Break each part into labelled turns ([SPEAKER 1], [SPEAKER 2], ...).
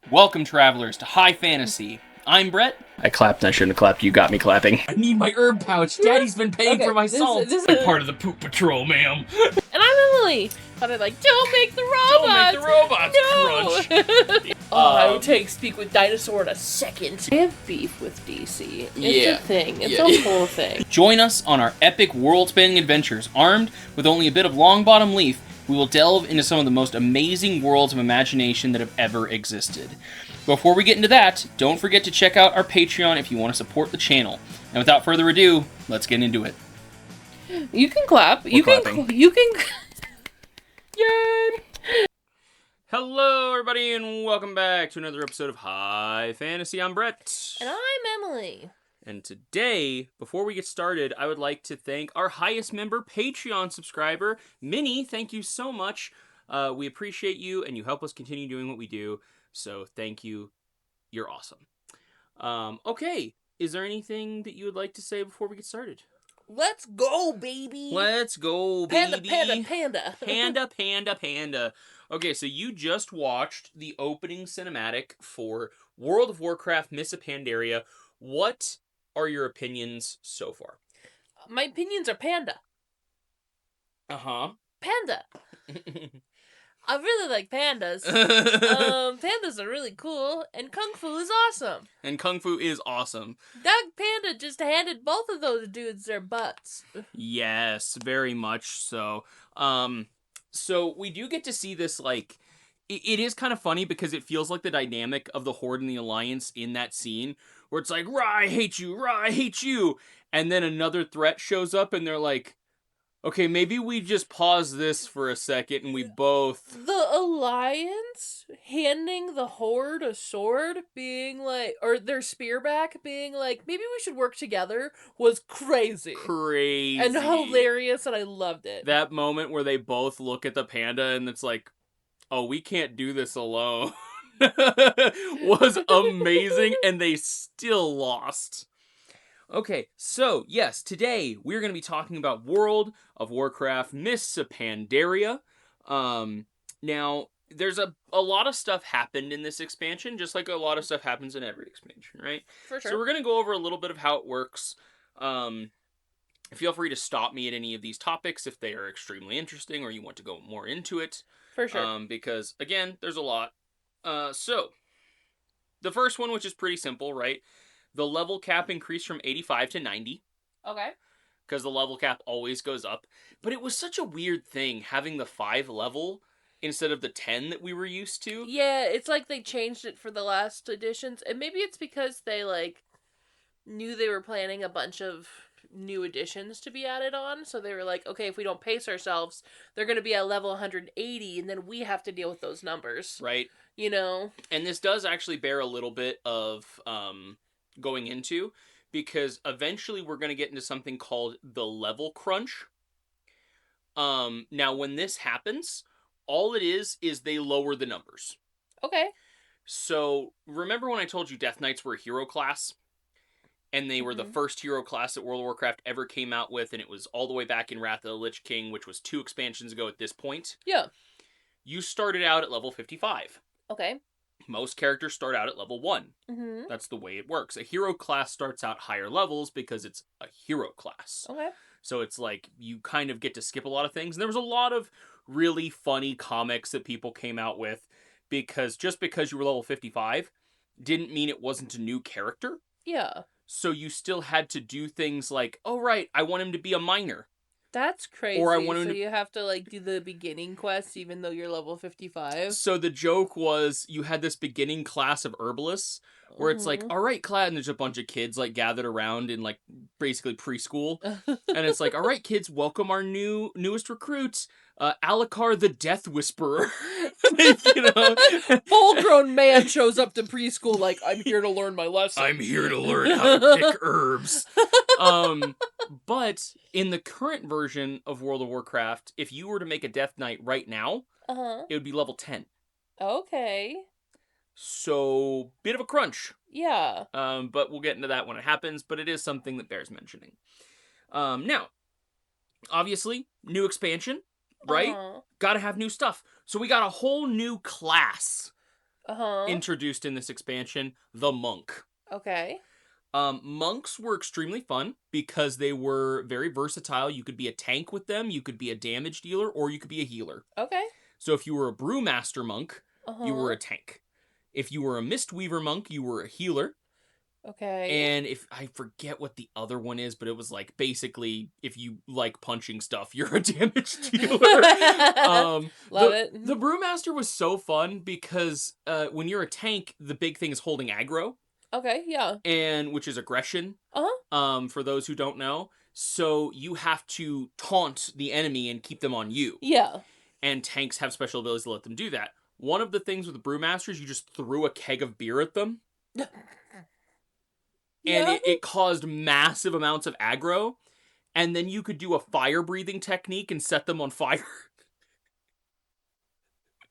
[SPEAKER 1] Welcome, travelers, to High Fantasy. I'm Brett. I clapped and I shouldn't have clapped. You got me clapping. I need my herb pouch. Daddy's been paying for my salt.
[SPEAKER 2] This
[SPEAKER 1] I'm part of the poop patrol, ma'am.
[SPEAKER 2] And I'm Emily. But I'm like, don't make the robots.
[SPEAKER 1] Don't make the robots
[SPEAKER 2] crunch. I would speak with dinosaur in a second. I have beef with DC. It's a thing. It's a whole thing.
[SPEAKER 1] Join us on our epic world-spanning adventures. Armed with only a bit of long-bottom leaf, we will delve into some of the most amazing worlds of imagination that have ever existed. Before we get into that, don't forget to check out our Patreon if you want to support the channel. And without further ado, let's get into it.
[SPEAKER 2] You can clap. You can. Yay!
[SPEAKER 1] Hello, everybody, and welcome back to another episode of High Fantasy. I'm Brett.
[SPEAKER 2] And I'm Emily.
[SPEAKER 1] And today, before we get started, I would like to thank our highest member Patreon subscriber, Minnie. Thank you so much. We appreciate you, and you help us continue doing what we do. So thank you. You're awesome. Okay, is there anything that you would like to say before we get started?
[SPEAKER 2] Let's go, baby.
[SPEAKER 1] Let's go, baby.
[SPEAKER 2] Panda.
[SPEAKER 1] Okay, so you just watched the opening cinematic for World of Warcraft Mists of Pandaria. What are your opinions so far?
[SPEAKER 2] My opinions are panda.
[SPEAKER 1] Uh-huh.
[SPEAKER 2] Panda. I really like pandas. Pandas are really cool, and Kung Fu is awesome.
[SPEAKER 1] That
[SPEAKER 2] panda just handed both of those dudes their butts.
[SPEAKER 1] Yes, very much so. So we do get to see this, like, it is kind of funny because it feels like the dynamic of the Horde and the Alliance in that scene, where it's like, Rah, I hate you, and then another threat shows up, and they're like, okay, maybe we just pause this for a second and we both...
[SPEAKER 2] The Alliance handing the Horde a sword, being like, or their spear back, being like, maybe we should work together, was crazy. And hilarious, and I loved it.
[SPEAKER 1] That moment where they both look at the panda and it's like, oh, we can't do this alone, was amazing, and they still lost. Okay, so, yes, today we're going to be talking about World of Warcraft Mists of Pandaria. Now, there's a lot of stuff happened in this expansion, just like a lot of stuff happens in every expansion, right?
[SPEAKER 2] For sure.
[SPEAKER 1] So we're going to go over a little bit of how it works. Feel free to stop me at any of these topics if they are extremely interesting or you want to go more into it.
[SPEAKER 2] For sure.
[SPEAKER 1] Because, again, there's a lot. So, the first one, which is pretty simple, right? The level cap increased from 85 to 90.
[SPEAKER 2] Okay.
[SPEAKER 1] Because the level cap always goes up. But it was such a weird thing having the 5 level instead of the 10 that we were used to.
[SPEAKER 2] Yeah, it's like they changed it for the last editions. And maybe it's because they, like, knew they were planning a bunch of new additions to be added on. So they were like, okay, if we don't pace ourselves, they're going to be at level 180, and then we have to deal with those numbers.
[SPEAKER 1] Right.
[SPEAKER 2] You know?
[SPEAKER 1] And this does actually bear a little bit of... going into, because eventually we're going to get into something called the level crunch. Now when this happens, all it is they lower the numbers.
[SPEAKER 2] Okay.
[SPEAKER 1] So remember when I told you Death Knights were a hero class, and they were the first hero class that World of Warcraft ever came out with, and it was all the way back in Wrath of the Lich King, which was 2 expansions ago at this point.
[SPEAKER 2] Yeah.
[SPEAKER 1] You started out at level 55.
[SPEAKER 2] Okay.
[SPEAKER 1] Most characters start out at level 1.
[SPEAKER 2] Mm-hmm.
[SPEAKER 1] That's the way it works. A hero class starts out higher levels because it's a hero class.
[SPEAKER 2] Okay.
[SPEAKER 1] So it's like you kind of get to skip a lot of things. And there was a lot of really funny comics that people came out with because just because you were level 55 didn't mean it wasn't a new character.
[SPEAKER 2] Yeah.
[SPEAKER 1] So you still had to do things like, oh, right, I want him to be a miner.
[SPEAKER 2] That's crazy.
[SPEAKER 1] Or I want
[SPEAKER 2] so
[SPEAKER 1] to...
[SPEAKER 2] you have to, like, do the beginning quest even though you're level 55?
[SPEAKER 1] So the joke was you had this beginning class of herbalists where it's like, all right, Clad, and there's a bunch of kids, like, gathered around in, like, basically preschool. And it's like, all right, kids, welcome our newest recruit, Alucard the Death Whisperer. You know?
[SPEAKER 2] Full-grown man shows up to preschool like, I'm here to learn my lesson.
[SPEAKER 1] I'm here to learn how to pick herbs. But in the current version of World of Warcraft, if you were to make a Death Knight right now, it would be level 10.
[SPEAKER 2] Okay.
[SPEAKER 1] So, bit of a crunch.
[SPEAKER 2] Yeah.
[SPEAKER 1] But we'll get into that when it happens, but it is something that bears mentioning. Now, obviously, new expansion, right? Gotta have new stuff. So we got a whole new class
[SPEAKER 2] Uh-huh.
[SPEAKER 1] introduced in this expansion, the monk.
[SPEAKER 2] Okay.
[SPEAKER 1] Monks were extremely fun because they were very versatile. You could be a tank with them, you could be a damage dealer, or you could be a healer.
[SPEAKER 2] Okay.
[SPEAKER 1] So if you were a brewmaster monk, you were
[SPEAKER 2] Uh-huh.
[SPEAKER 1] a tank. If you were a mistweaver monk, you were a healer.
[SPEAKER 2] Okay.
[SPEAKER 1] And if I forget what the other one is, but it was like basically if you like punching stuff, you're a damage dealer.
[SPEAKER 2] Love it.
[SPEAKER 1] The brewmaster was so fun because when you're a tank, the big thing is holding aggro,
[SPEAKER 2] Okay, yeah.
[SPEAKER 1] and which is aggression.
[SPEAKER 2] Uh-huh.
[SPEAKER 1] For those who don't know, so you have to taunt the enemy and keep them on you.
[SPEAKER 2] Yeah.
[SPEAKER 1] And tanks have special abilities to let them do that. One of the things with the brewmasters, you just threw a keg of beer at them.
[SPEAKER 2] Yeah.
[SPEAKER 1] And it caused massive amounts of aggro. And then you could do a fire breathing technique and set them on fire.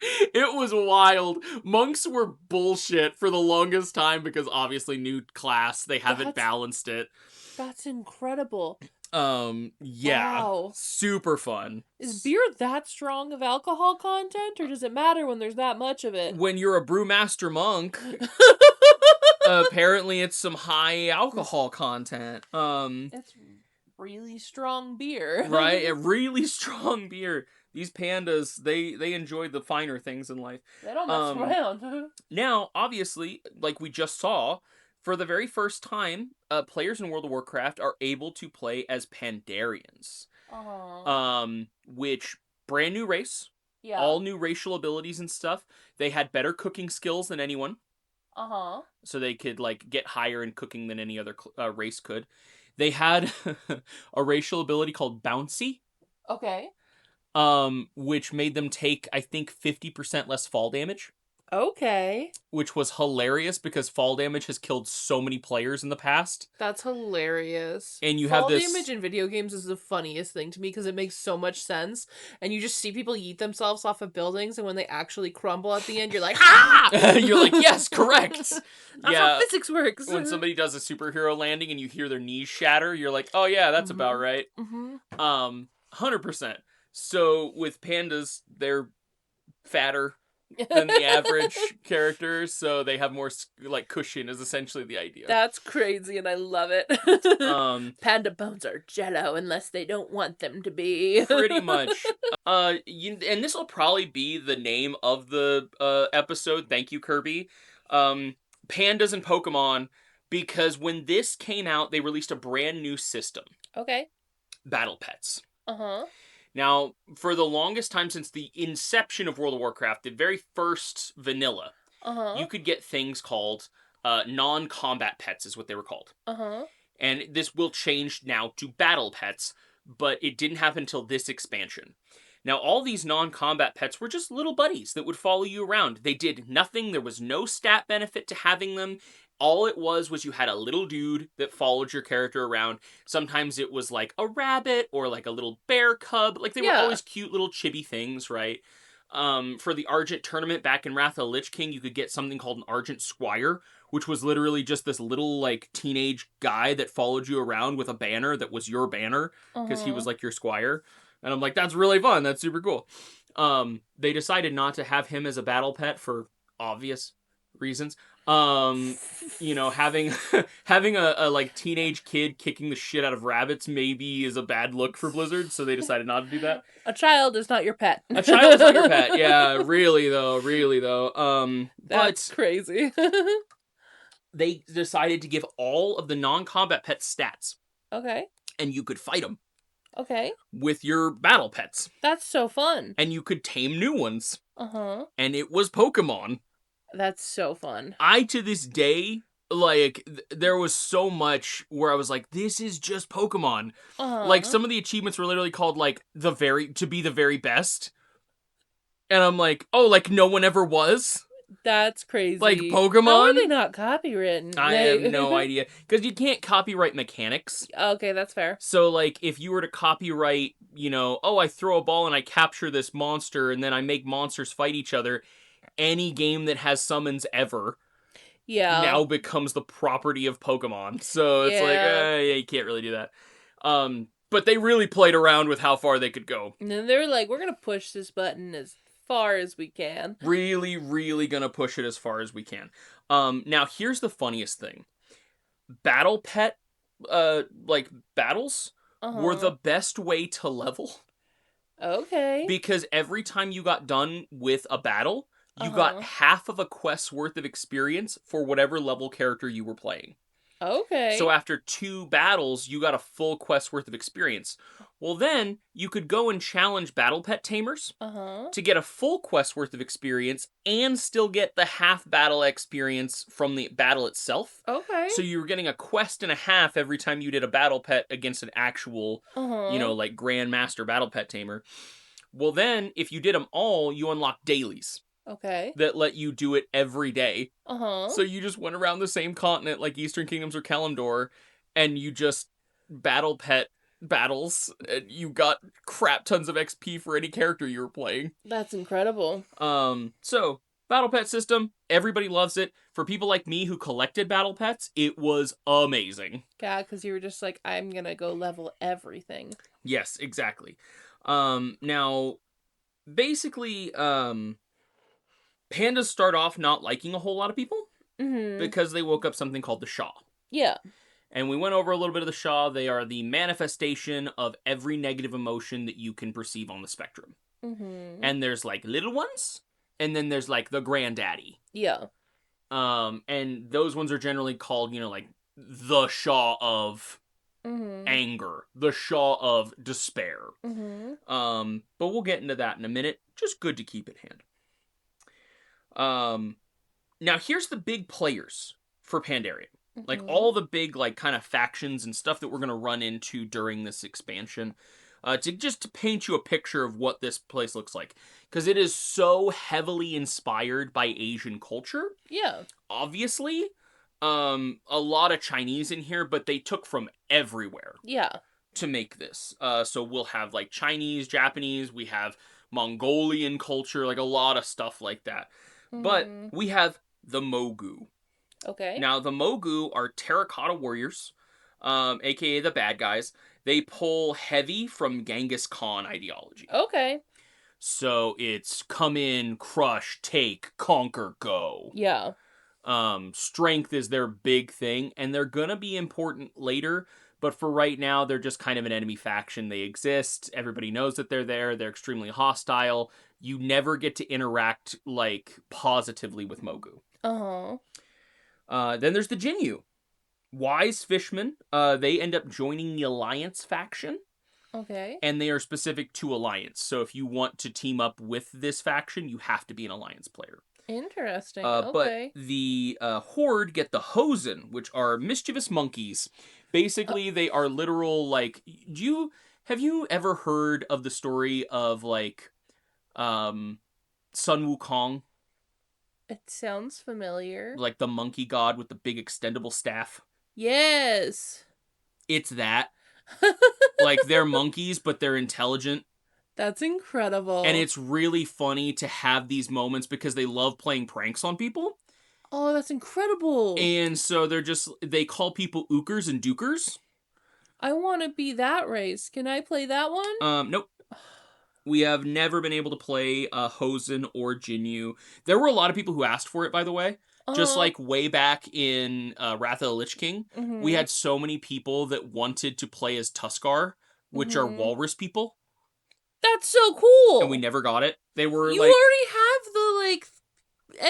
[SPEAKER 1] It was wild. Monks were bullshit for the longest time because obviously new class, they haven't balanced it.
[SPEAKER 2] That's incredible.
[SPEAKER 1] Yeah.
[SPEAKER 2] Wow.
[SPEAKER 1] Super fun.
[SPEAKER 2] Is beer that strong of alcohol content, or does it matter when there's that much of it?
[SPEAKER 1] When you're a brewmaster monk, apparently it's some high alcohol content.
[SPEAKER 2] It's really strong beer.
[SPEAKER 1] Right? A really strong beer. These pandas, they enjoy the finer things in life.
[SPEAKER 2] They don't mess around.
[SPEAKER 1] Now, obviously, like we just saw, for the very first time, players in World of Warcraft are able to play as Pandarians. Which, brand new race.
[SPEAKER 2] Yeah.
[SPEAKER 1] All new racial abilities and stuff. They had better cooking skills than anyone. So they could, like, get higher in cooking than any other race could. They had a racial ability called Bouncy.
[SPEAKER 2] Okay.
[SPEAKER 1] Which made them take, I think, 50% less fall damage.
[SPEAKER 2] Okay.
[SPEAKER 1] Which was hilarious because fall damage has killed so many players in the past.
[SPEAKER 2] That's hilarious.
[SPEAKER 1] And you have this...
[SPEAKER 2] Fall damage in video games is the funniest thing to me because it makes so much sense. And you just see people eat themselves off of buildings, and when they actually crumble at the end, you're like, ha!
[SPEAKER 1] You're like, yes, correct!
[SPEAKER 2] That's how physics works.
[SPEAKER 1] When somebody does a superhero landing and you hear their knees shatter, you're like, oh yeah, that's about right. 100%. So with pandas, they're fatter than the average characters, so they have more like cushion is essentially the idea.
[SPEAKER 2] That's crazy, and I love it. Panda bones are jello unless they don't want them to be.
[SPEAKER 1] Pretty much. And this will probably be the name of the episode. Thank you, Kirby. Pandas and Pokemon, because when this came out, they released a brand new system.
[SPEAKER 2] Okay.
[SPEAKER 1] Battle Pets.
[SPEAKER 2] Uh-huh.
[SPEAKER 1] Now, for the longest time since the inception of World of Warcraft, the very first vanilla, you could get things called non-combat pets is what they were called. And this will change now to battle pets, but it didn't happen until this expansion. Now, all these non-combat pets were just little buddies that would follow you around. They did nothing. There was no stat benefit to having them. All it was you had a little dude that followed your character around. Sometimes it was like a rabbit or like a little bear cub. Like they were always cute little chibi things, right? For the Argent tournament back in Wrath of the Lich King, you could get something called an Argent Squire, which was literally just this little like teenage guy that followed you around with a banner that was your banner because he was like your squire. And I'm like, that's really fun. That's super cool. They decided not to have him as a battle pet for obvious reasons. You know, having a like teenage kid kicking the shit out of rabbits maybe is a bad look for Blizzard, so they decided not to do that.
[SPEAKER 2] A child is not your pet.
[SPEAKER 1] A child is not your pet. Yeah, really though.
[SPEAKER 2] That's crazy.
[SPEAKER 1] They decided to give all of the non-combat pets stats.
[SPEAKER 2] Okay.
[SPEAKER 1] And you could fight them.
[SPEAKER 2] Okay.
[SPEAKER 1] With your battle pets.
[SPEAKER 2] That's so fun.
[SPEAKER 1] And you could tame new ones.
[SPEAKER 2] And
[SPEAKER 1] it was Pokemon.
[SPEAKER 2] That's so fun.
[SPEAKER 1] I, to this day, like, there was so much where I was like, this is just Pokemon. Like, some of the achievements were literally called, like, to be the very best. And I'm like, oh, like, no one ever was?
[SPEAKER 2] That's crazy.
[SPEAKER 1] Like, Pokemon?
[SPEAKER 2] How are they not copywritten?
[SPEAKER 1] I have no idea. Because you can't copyright mechanics.
[SPEAKER 2] Okay, that's fair.
[SPEAKER 1] So, like, if you were to copyright, you know, oh, I throw a ball and I capture this monster and then I make monsters fight each other, any game that has summons ever now becomes the property of Pokemon. So it's like, yeah, you can't really do that. But they really played around with how far they could go.
[SPEAKER 2] And then they were like, we're going to push this button as far as we can.
[SPEAKER 1] Really, really gonna push it as far as we can. Now here's the funniest thing. Battle pet, like, battles were the best way to level.
[SPEAKER 2] Okay.
[SPEAKER 1] Because every time you got done with a battle, you got half of a quest's worth of experience for whatever level character you were playing.
[SPEAKER 2] Okay.
[SPEAKER 1] So after 2 battles, you got a full quest worth of experience. Well, then you could go and challenge battle pet tamers to get a full quest worth of experience and still get the half battle experience from the battle itself.
[SPEAKER 2] Okay.
[SPEAKER 1] So you were getting a quest and a half every time you did a battle pet against an actual, like, grandmaster battle pet tamer. Well, then if you did them all, you unlock dailies.
[SPEAKER 2] Okay.
[SPEAKER 1] That let you do it every day. So you just went around the same continent like Eastern Kingdoms or Kalimdor, and you just battle pet battles, and you got crap tons of XP for any character you were playing.
[SPEAKER 2] That's incredible.
[SPEAKER 1] So battle pet system, everybody loves it. For people like me who collected battle pets, it was amazing.
[SPEAKER 2] Yeah, because you were just like, I'm gonna go level everything.
[SPEAKER 1] Yes, exactly. Now, basically, pandas start off not liking a whole lot of people because they woke up something called the Shah.
[SPEAKER 2] Yeah.
[SPEAKER 1] And we went over a little bit of the Shah. They are the manifestation of every negative emotion that you can perceive on the spectrum. And there's, like, little ones, and then there's, like, the granddaddy.
[SPEAKER 2] Yeah.
[SPEAKER 1] And those ones are generally called, like, the Shah of anger, the Shah of despair. But we'll get into that in a minute. Just good to keep at hand. Now here's the big players for Pandaria. Like, all the big, like, kind of factions and stuff that we're going to run into during this expansion. To paint you a picture of what this place looks like. Because it is so heavily inspired by Asian culture.
[SPEAKER 2] Yeah.
[SPEAKER 1] Obviously. A lot of Chinese in here, but they took from everywhere.
[SPEAKER 2] Yeah.
[SPEAKER 1] To make this. So we'll have, like, Chinese, Japanese, we have Mongolian culture, like, a lot of stuff like that. But we have the Mogu.
[SPEAKER 2] Okay.
[SPEAKER 1] Now, the Mogu are terracotta warriors, aka the bad guys. They pull heavy from Genghis Khan ideology.
[SPEAKER 2] Okay.
[SPEAKER 1] So it's come in, crush, take, conquer, go.
[SPEAKER 2] Yeah.
[SPEAKER 1] Strength is their big thing, and they're gonna be important later, but for right now, they're just kind of an enemy faction. They exist, everybody knows that they're there, they're extremely hostile. You never get to interact, like, positively with Mogu. Then there's the Jinyu. Wise fishermen. They end up joining the Alliance faction.
[SPEAKER 2] Okay.
[SPEAKER 1] And they are specific to Alliance. So if you want to team up with this faction, you have to be an Alliance player.
[SPEAKER 2] Interesting. Okay.
[SPEAKER 1] But the Horde get the Hosen, which are mischievous monkeys. Basically, they are literal, like... Have you ever heard of the story of, like... Sun Wukong?
[SPEAKER 2] It sounds familiar.
[SPEAKER 1] Like the monkey god with the big extendable staff?
[SPEAKER 2] Yes.
[SPEAKER 1] It's that. Like, they're monkeys, but they're intelligent.
[SPEAKER 2] That's incredible.
[SPEAKER 1] And it's really funny to have these moments because they love playing pranks on people.
[SPEAKER 2] Oh, that's incredible.
[SPEAKER 1] And so they call people ookers and dukers.
[SPEAKER 2] I want to be that race. Can I play that one?
[SPEAKER 1] Nope. We have never been able to play Hosen or Jinyu. There were a lot of people who asked for it, by the way. Just like way back in Wrath of the Lich King, we had so many people that wanted to play as Tuskar, which are walrus people.
[SPEAKER 2] That's so cool.
[SPEAKER 1] And we never got it. They were
[SPEAKER 2] you
[SPEAKER 1] like...
[SPEAKER 2] already have the, like,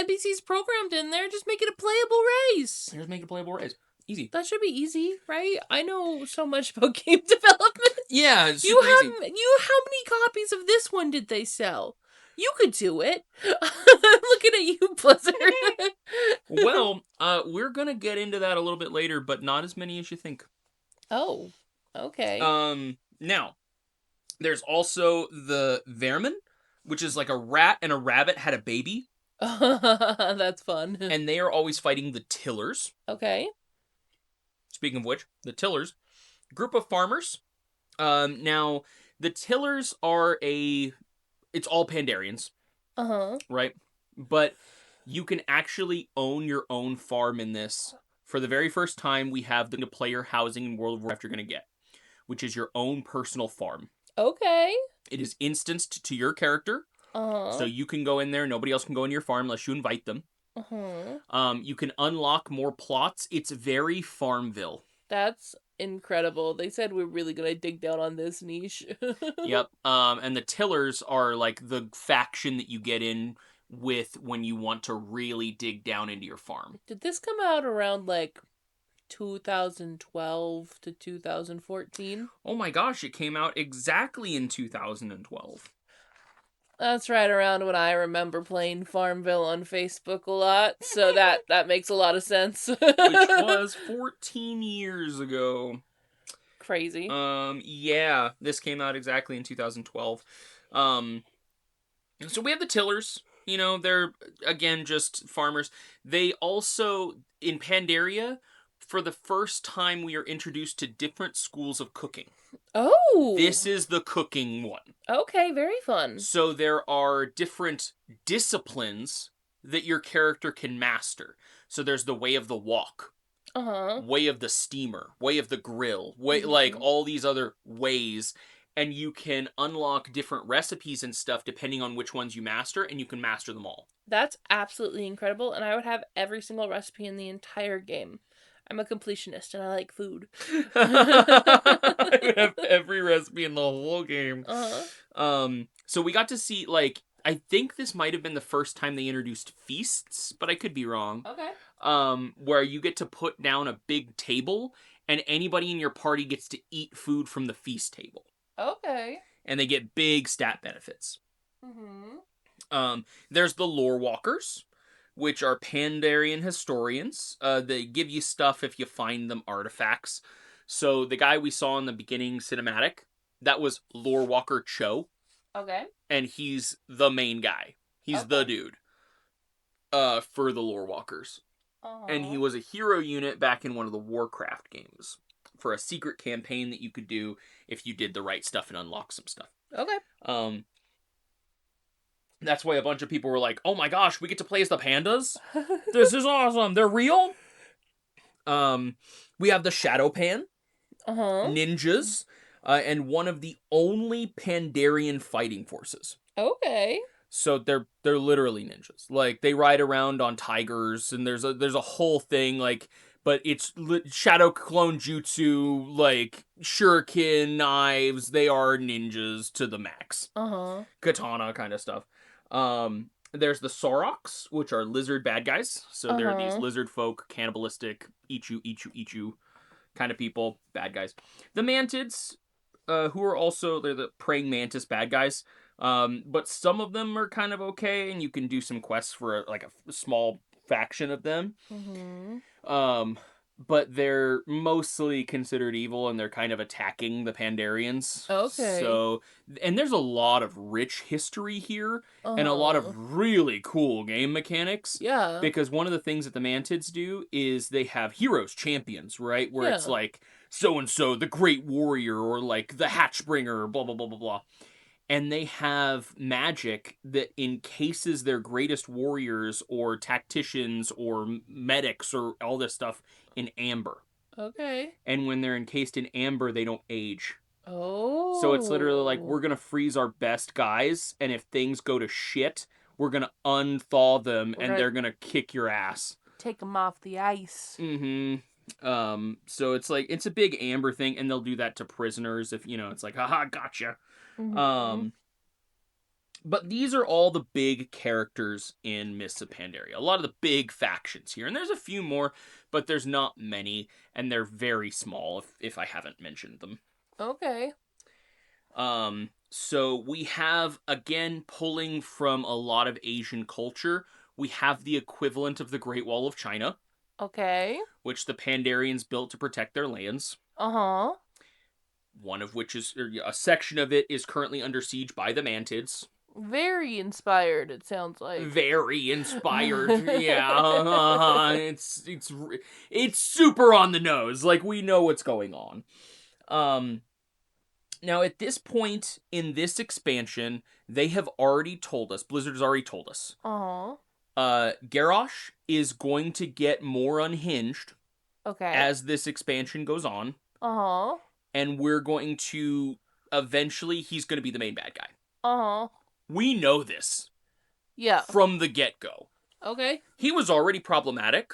[SPEAKER 2] NPCs programmed in there. Just make it a playable race.
[SPEAKER 1] Just make it a playable race. Easy.
[SPEAKER 2] That should be easy, right? I know so much about game development.
[SPEAKER 1] Yeah, it's
[SPEAKER 2] You
[SPEAKER 1] easy.
[SPEAKER 2] how many copies of this one did they sell? You could do it. I'm looking at you, Blizzard.
[SPEAKER 1] Well, we're gonna get into that a little bit later, but not as many as you think.
[SPEAKER 2] Oh, okay.
[SPEAKER 1] Now, there's also the Vermin, which is like a rat and a rabbit had a baby.
[SPEAKER 2] That's fun.
[SPEAKER 1] And they are always fighting the Tillers.
[SPEAKER 2] Okay.
[SPEAKER 1] Speaking of which, the Tillers, group of farmers. Now, the Tillers are it's all Pandarians. Right? But you can actually own your own farm in this. For the very first time, we have the player housing in World of Warcraft you're going to get, which is your own personal farm.
[SPEAKER 2] Okay.
[SPEAKER 1] It is instanced to your character. So you can go in there. Nobody else can go into your farm unless you invite them. You can unlock more plots. It's very Farmville.
[SPEAKER 2] That's incredible. They said we're really gonna dig down on this niche.
[SPEAKER 1] Yep. And the tillers are like the faction that you get in with when you want to really dig down into your farm.
[SPEAKER 2] Did this come out around like 2012 to 2014?
[SPEAKER 1] Oh my gosh, it came out exactly in 2012.
[SPEAKER 2] That's right around when I remember playing Farmville on Facebook a lot, so that makes a lot of sense.
[SPEAKER 1] Which was 14 years ago.
[SPEAKER 2] Crazy.
[SPEAKER 1] Yeah, this came out exactly in 2012. So we have the tillers. You know, they're, again, just farmers. They also, in Pandaria, for the first time, we are introduced to different schools of cooking.
[SPEAKER 2] Oh!
[SPEAKER 1] This is the cooking one.
[SPEAKER 2] Okay, very fun.
[SPEAKER 1] So there are different disciplines that your character can master. So there's the way of the wok. Way of the steamer. Way of the grill. Like, all these other ways. And you can unlock different recipes and stuff depending on which ones you master, and you can master them all.
[SPEAKER 2] That's absolutely incredible, and I would have every single recipe in the entire game. I'm a completionist, and I like food.
[SPEAKER 1] I would have every recipe in the whole game. So we got to see, like, I think this might have been the first time they introduced feasts, but I could be wrong.
[SPEAKER 2] Okay.
[SPEAKER 1] Where you get to put down a big table, and anybody in your party gets to eat food from the feast table.
[SPEAKER 2] Okay.
[SPEAKER 1] And they get big stat benefits. There's the lore walkers, which are Pandarian historians. They give you stuff if you find them artifacts. So the guy we saw in the beginning cinematic, that was Lore Walker Cho.
[SPEAKER 2] Okay.
[SPEAKER 1] And he's the main guy. He's the dude. For the lore walkers. And he was a hero unit back in one of the Warcraft games. For a secret campaign that you could do if you did the right stuff and unlock some stuff.
[SPEAKER 2] Okay.
[SPEAKER 1] That's why a bunch of people were like, oh my gosh, we get to play as the pandas? This is awesome. They're real? We have the Shadow Pan. Ninjas. And one of the only Pandarian fighting forces.
[SPEAKER 2] Okay.
[SPEAKER 1] So they're literally ninjas. Like, they ride around on tigers, and there's a whole thing, like, but it's shadow clone jutsu, like, shuriken, knives. They are ninjas to the max. Katana kind of stuff. There's the Soroks, which are lizard bad guys. So they're these lizard folk, cannibalistic, eat you kind of people, bad guys. The Mantids, who are also, they're the praying mantis bad guys. But some of them are kind of okay, and you can do some quests for a small faction of them. But they're mostly considered evil, and they're kind of attacking the Pandarians.
[SPEAKER 2] Okay.
[SPEAKER 1] So, and there's a lot of rich history here, and a lot of really cool game mechanics.
[SPEAKER 2] Yeah.
[SPEAKER 1] Because one of the things that the Mantids do is they have heroes, champions, right? Where it's like, so-and-so, the great warrior, or like the hatchbringer, blah, blah, blah, blah, blah. And they have magic that encases their greatest warriors or tacticians or medics or all this stuff in amber.
[SPEAKER 2] Okay.
[SPEAKER 1] And when they're encased in amber, they don't age.
[SPEAKER 2] Oh.
[SPEAKER 1] So it's literally like, we're going to freeze our best guys, and if things go to shit, we're going to unthaw them, and they're going to kick your ass.
[SPEAKER 2] Take them off the ice.
[SPEAKER 1] So it's like, it's a big amber thing, and they'll do that to prisoners if, it's like, haha, gotcha. But these are all the big characters in Mists of Pandaria. A lot of the big factions here. And there's a few more, but there's not many. And they're very small if I haven't mentioned them.
[SPEAKER 2] Okay.
[SPEAKER 1] So we have, again, pulling from a lot of Asian culture, we have the equivalent of the Great Wall of China.
[SPEAKER 2] Okay.
[SPEAKER 1] Which the Pandarians built to protect their lands. One of which is, a section of it is currently under siege by the Mantids.
[SPEAKER 2] Very inspired, it sounds like.
[SPEAKER 1] Very inspired, yeah. It's super on the nose, like, we know what's going on. Now, at this point in this expansion, they have already told us, Blizzard has already told us, Garrosh is going to get more unhinged as this expansion goes on. And we're going to, eventually, he's going to be the main bad guy. We know this
[SPEAKER 2] Yeah.
[SPEAKER 1] from the get-go.
[SPEAKER 2] Okay.
[SPEAKER 1] He was already problematic.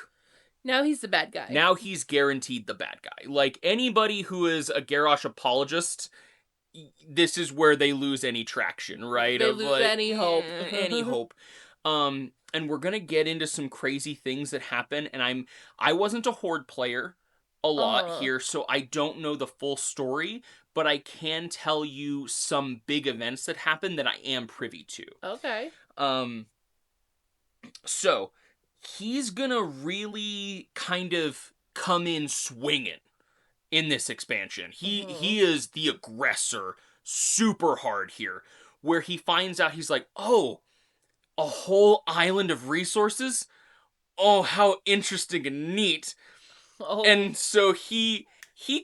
[SPEAKER 2] Now he's the bad guy.
[SPEAKER 1] Now he's guaranteed the bad guy. Like, anybody who is a Garrosh apologist, this is where they lose any traction, right?
[SPEAKER 2] They
[SPEAKER 1] of
[SPEAKER 2] lose
[SPEAKER 1] like,
[SPEAKER 2] any hope.
[SPEAKER 1] any hope. And we're gonna get into some crazy things that happen, and I wasn't a Horde player a lot here, so I don't know the full story, but I can tell you some big events that happened that I am privy to.
[SPEAKER 2] Okay.
[SPEAKER 1] So he's gonna really kind of come in swinging in this expansion. He is the aggressor super hard here, where he finds out, he's like, oh, a whole island of resources? Oh, how interesting and neat.
[SPEAKER 2] Oh.
[SPEAKER 1] And so he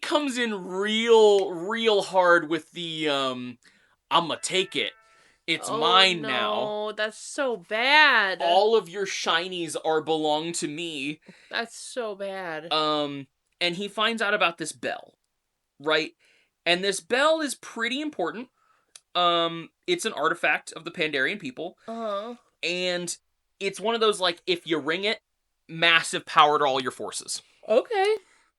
[SPEAKER 1] comes in real hard with the I'ma take it. It's mine now.
[SPEAKER 2] Oh, that's so bad.
[SPEAKER 1] All of your shinies are belong to me.
[SPEAKER 2] That's so bad.
[SPEAKER 1] And he finds out about this bell, right? And this bell is pretty important. It's an artifact of the Pandarian people. And it's one of those, like, if you ring it, massive power to all your forces.
[SPEAKER 2] Okay.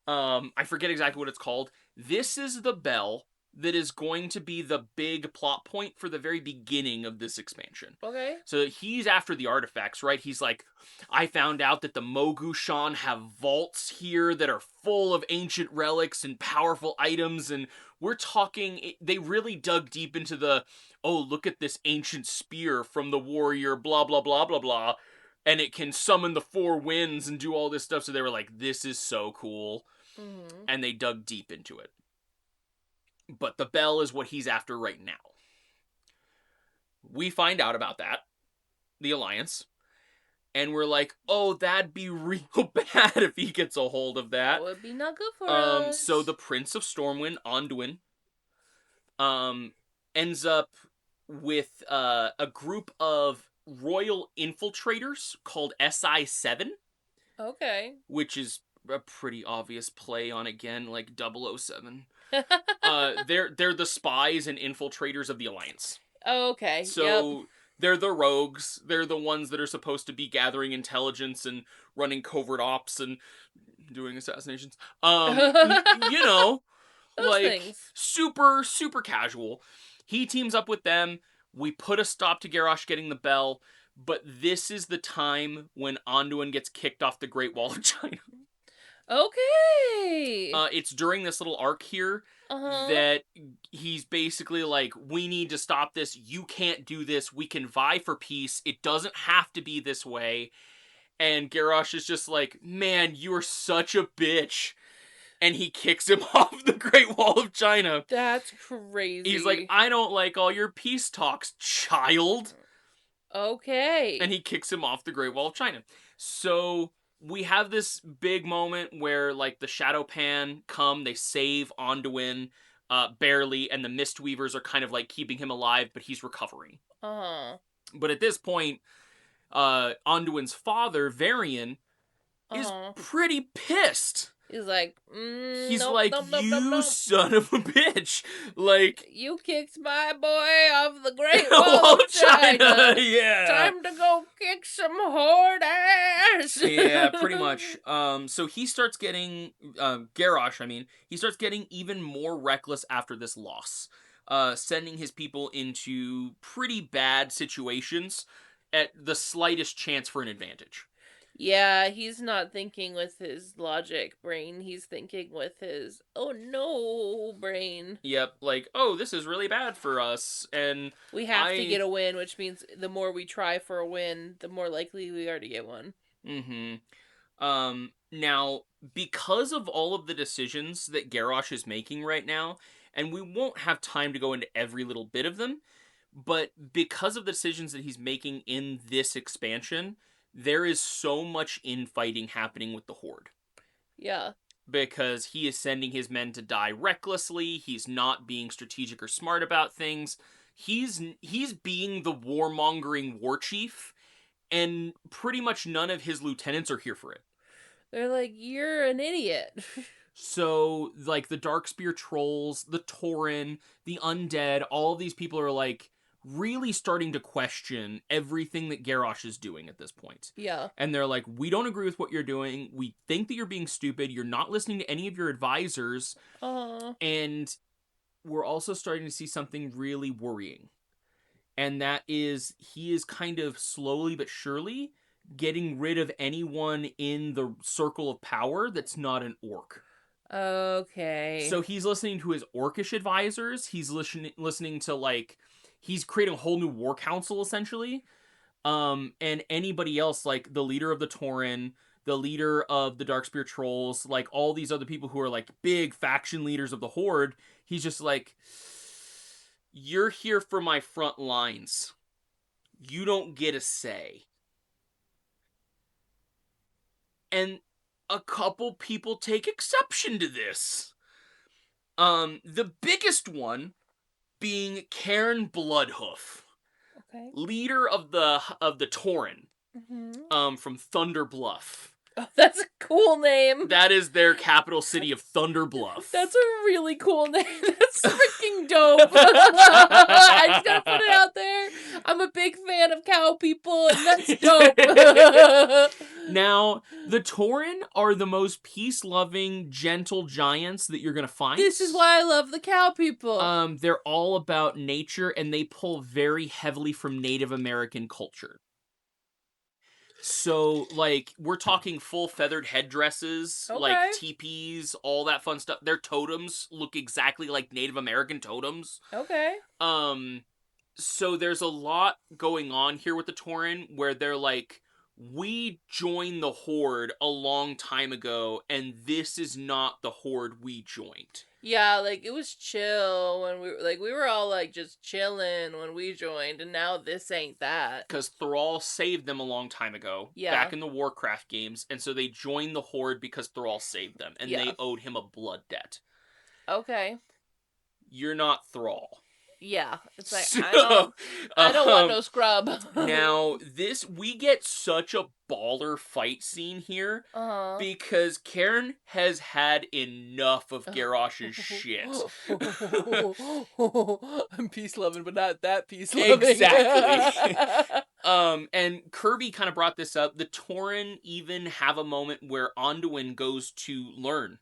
[SPEAKER 1] I forget exactly what it's called. This is the bell that is going to be the big plot point for the very beginning of this expansion.
[SPEAKER 2] Okay.
[SPEAKER 1] So he's after the artifacts, right? He's like, I found out that the Mogushan have vaults here that are full of ancient relics and powerful items, and we're talking, they really dug deep into the, oh, look at this ancient spear from the warrior, blah, blah, blah, blah, blah, and it can summon the four winds and do all this stuff, so they were like, this is so cool, and they dug deep into it. But the bell is what he's after right now. We find out about that, the Alliance, and we're like, oh, that'd be real bad if he gets a hold of that.
[SPEAKER 2] That would be not good for us.
[SPEAKER 1] So the Prince of Stormwind, Anduin, ends up with a group of royal infiltrators called SI-7.
[SPEAKER 2] Okay.
[SPEAKER 1] Which is a pretty obvious play on, again, like 007. They're the spies and infiltrators of the Alliance.
[SPEAKER 2] Okay.
[SPEAKER 1] So they're the rogues. They're the ones that are supposed to be gathering intelligence and running covert ops and doing assassinations. You know, like
[SPEAKER 2] things.
[SPEAKER 1] super casual. He teams up with them. We put a stop to Garrosh getting the bell, but this is the time when Anduin gets kicked off the Great Wall of China.
[SPEAKER 2] Okay.
[SPEAKER 1] It's during this little arc here that he's basically like, we need to stop this. You can't do this. We can vie for peace. It doesn't have to be this way. And Garrosh is just like, man, you are such a bitch. And he kicks him off the Great Wall of China.
[SPEAKER 2] That's crazy.
[SPEAKER 1] He's like, I don't like all your peace talks, child.
[SPEAKER 2] Okay.
[SPEAKER 1] And he kicks him off the Great Wall of China. So we have this big moment where, like, the Shadow Pan come, they save Anduin, barely, and the Mistweavers are kind of, like, keeping him alive, but he's recovering. But at this point, Anduin's father, Varian, is pretty pissed.
[SPEAKER 2] He's like,
[SPEAKER 1] he's
[SPEAKER 2] nope,
[SPEAKER 1] like, you son of a bitch. Like,
[SPEAKER 2] you kicked my boy off the Great Wall of China.
[SPEAKER 1] Yeah.
[SPEAKER 2] Time to go kick some horde ass.
[SPEAKER 1] Yeah, pretty much. So he starts getting, Garrosh, he starts getting even more reckless after this loss. Sending his people into pretty bad situations at the slightest chance for an advantage.
[SPEAKER 2] Yeah, he's not thinking with his logic brain. He's thinking with his, oh no, brain.
[SPEAKER 1] Yep, like, oh, this is really bad for us, and
[SPEAKER 2] we have to get a win, which means the more we try for a win, the more likely we are to get one.
[SPEAKER 1] Now, because of all of the decisions that Garrosh is making right now, and we won't have time to go into every little bit of them, but because of the decisions that he's making in this expansion, there is so much infighting happening with the Horde.
[SPEAKER 2] Yeah.
[SPEAKER 1] Because he is sending his men to die recklessly, he's not being strategic or smart about things, he's being the warmongering war chief, and pretty much none of his lieutenants are here for it.
[SPEAKER 2] They're like, you're an idiot.
[SPEAKER 1] So, like, the Darkspear trolls, the Tauren, the undead, all of these people are like, really starting to question everything that Garrosh is doing at this point.
[SPEAKER 2] Yeah.
[SPEAKER 1] And they're like, we don't agree with what you're doing. We think that you're being stupid. You're not listening to any of your advisors. And we're also starting to see something really worrying. And that is, he is kind of slowly but surely getting rid of anyone in the circle of power that's not an orc.
[SPEAKER 2] Okay.
[SPEAKER 1] So he's listening to his orcish advisors. He's listening to, like, he's creating a whole new war council, essentially. And anybody else, like the leader of the Tauren, the leader of the Darkspear Trolls, like all these other people who are like big faction leaders of the Horde, he's just like, you're here for my front lines. You don't get a say. And a couple people take exception to this. The biggest one being Cairn Bloodhoof,
[SPEAKER 2] Okay.
[SPEAKER 1] leader of the Tauren, from Thunder Bluff.
[SPEAKER 2] Oh, that's a cool name.
[SPEAKER 1] That is their capital city of Thunder Bluff.
[SPEAKER 2] That's a really cool name. That's freaking dope. I just gotta put it out there. I'm a big fan of cow people, and that's dope.
[SPEAKER 1] Now, the Tauren are the most peace-loving, gentle giants that you're gonna find.
[SPEAKER 2] This is why I love the cow people.
[SPEAKER 1] They're all about nature, and they pull very heavily from Native American culture. So, like, we're talking full feathered headdresses,
[SPEAKER 2] Okay.
[SPEAKER 1] like teepees, all that fun stuff. Their totems look exactly like Native American totems.
[SPEAKER 2] Okay.
[SPEAKER 1] So there's a lot going on here with the Tauren where they're like, we joined the Horde a long time ago, and this is not the Horde we joined.
[SPEAKER 2] Yeah, like, it was chill when we were all, like, just chilling when we joined, and now this ain't that.
[SPEAKER 1] Because Thrall saved them a long time ago, back in the Warcraft games, and so they joined the Horde because Thrall saved them, and they owed him a blood debt.
[SPEAKER 2] Okay.
[SPEAKER 1] You're not Thrall.
[SPEAKER 2] Yeah, it's like,
[SPEAKER 1] So,
[SPEAKER 2] I don't want no scrub.
[SPEAKER 1] Now, we get such a baller fight scene here, because Cairn has had enough of Garrosh's shit.
[SPEAKER 2] I'm peace-loving, but not that peace-loving.
[SPEAKER 1] Exactly. And Kirby kind of brought this up. The Tauren even have a moment where Anduin goes to learn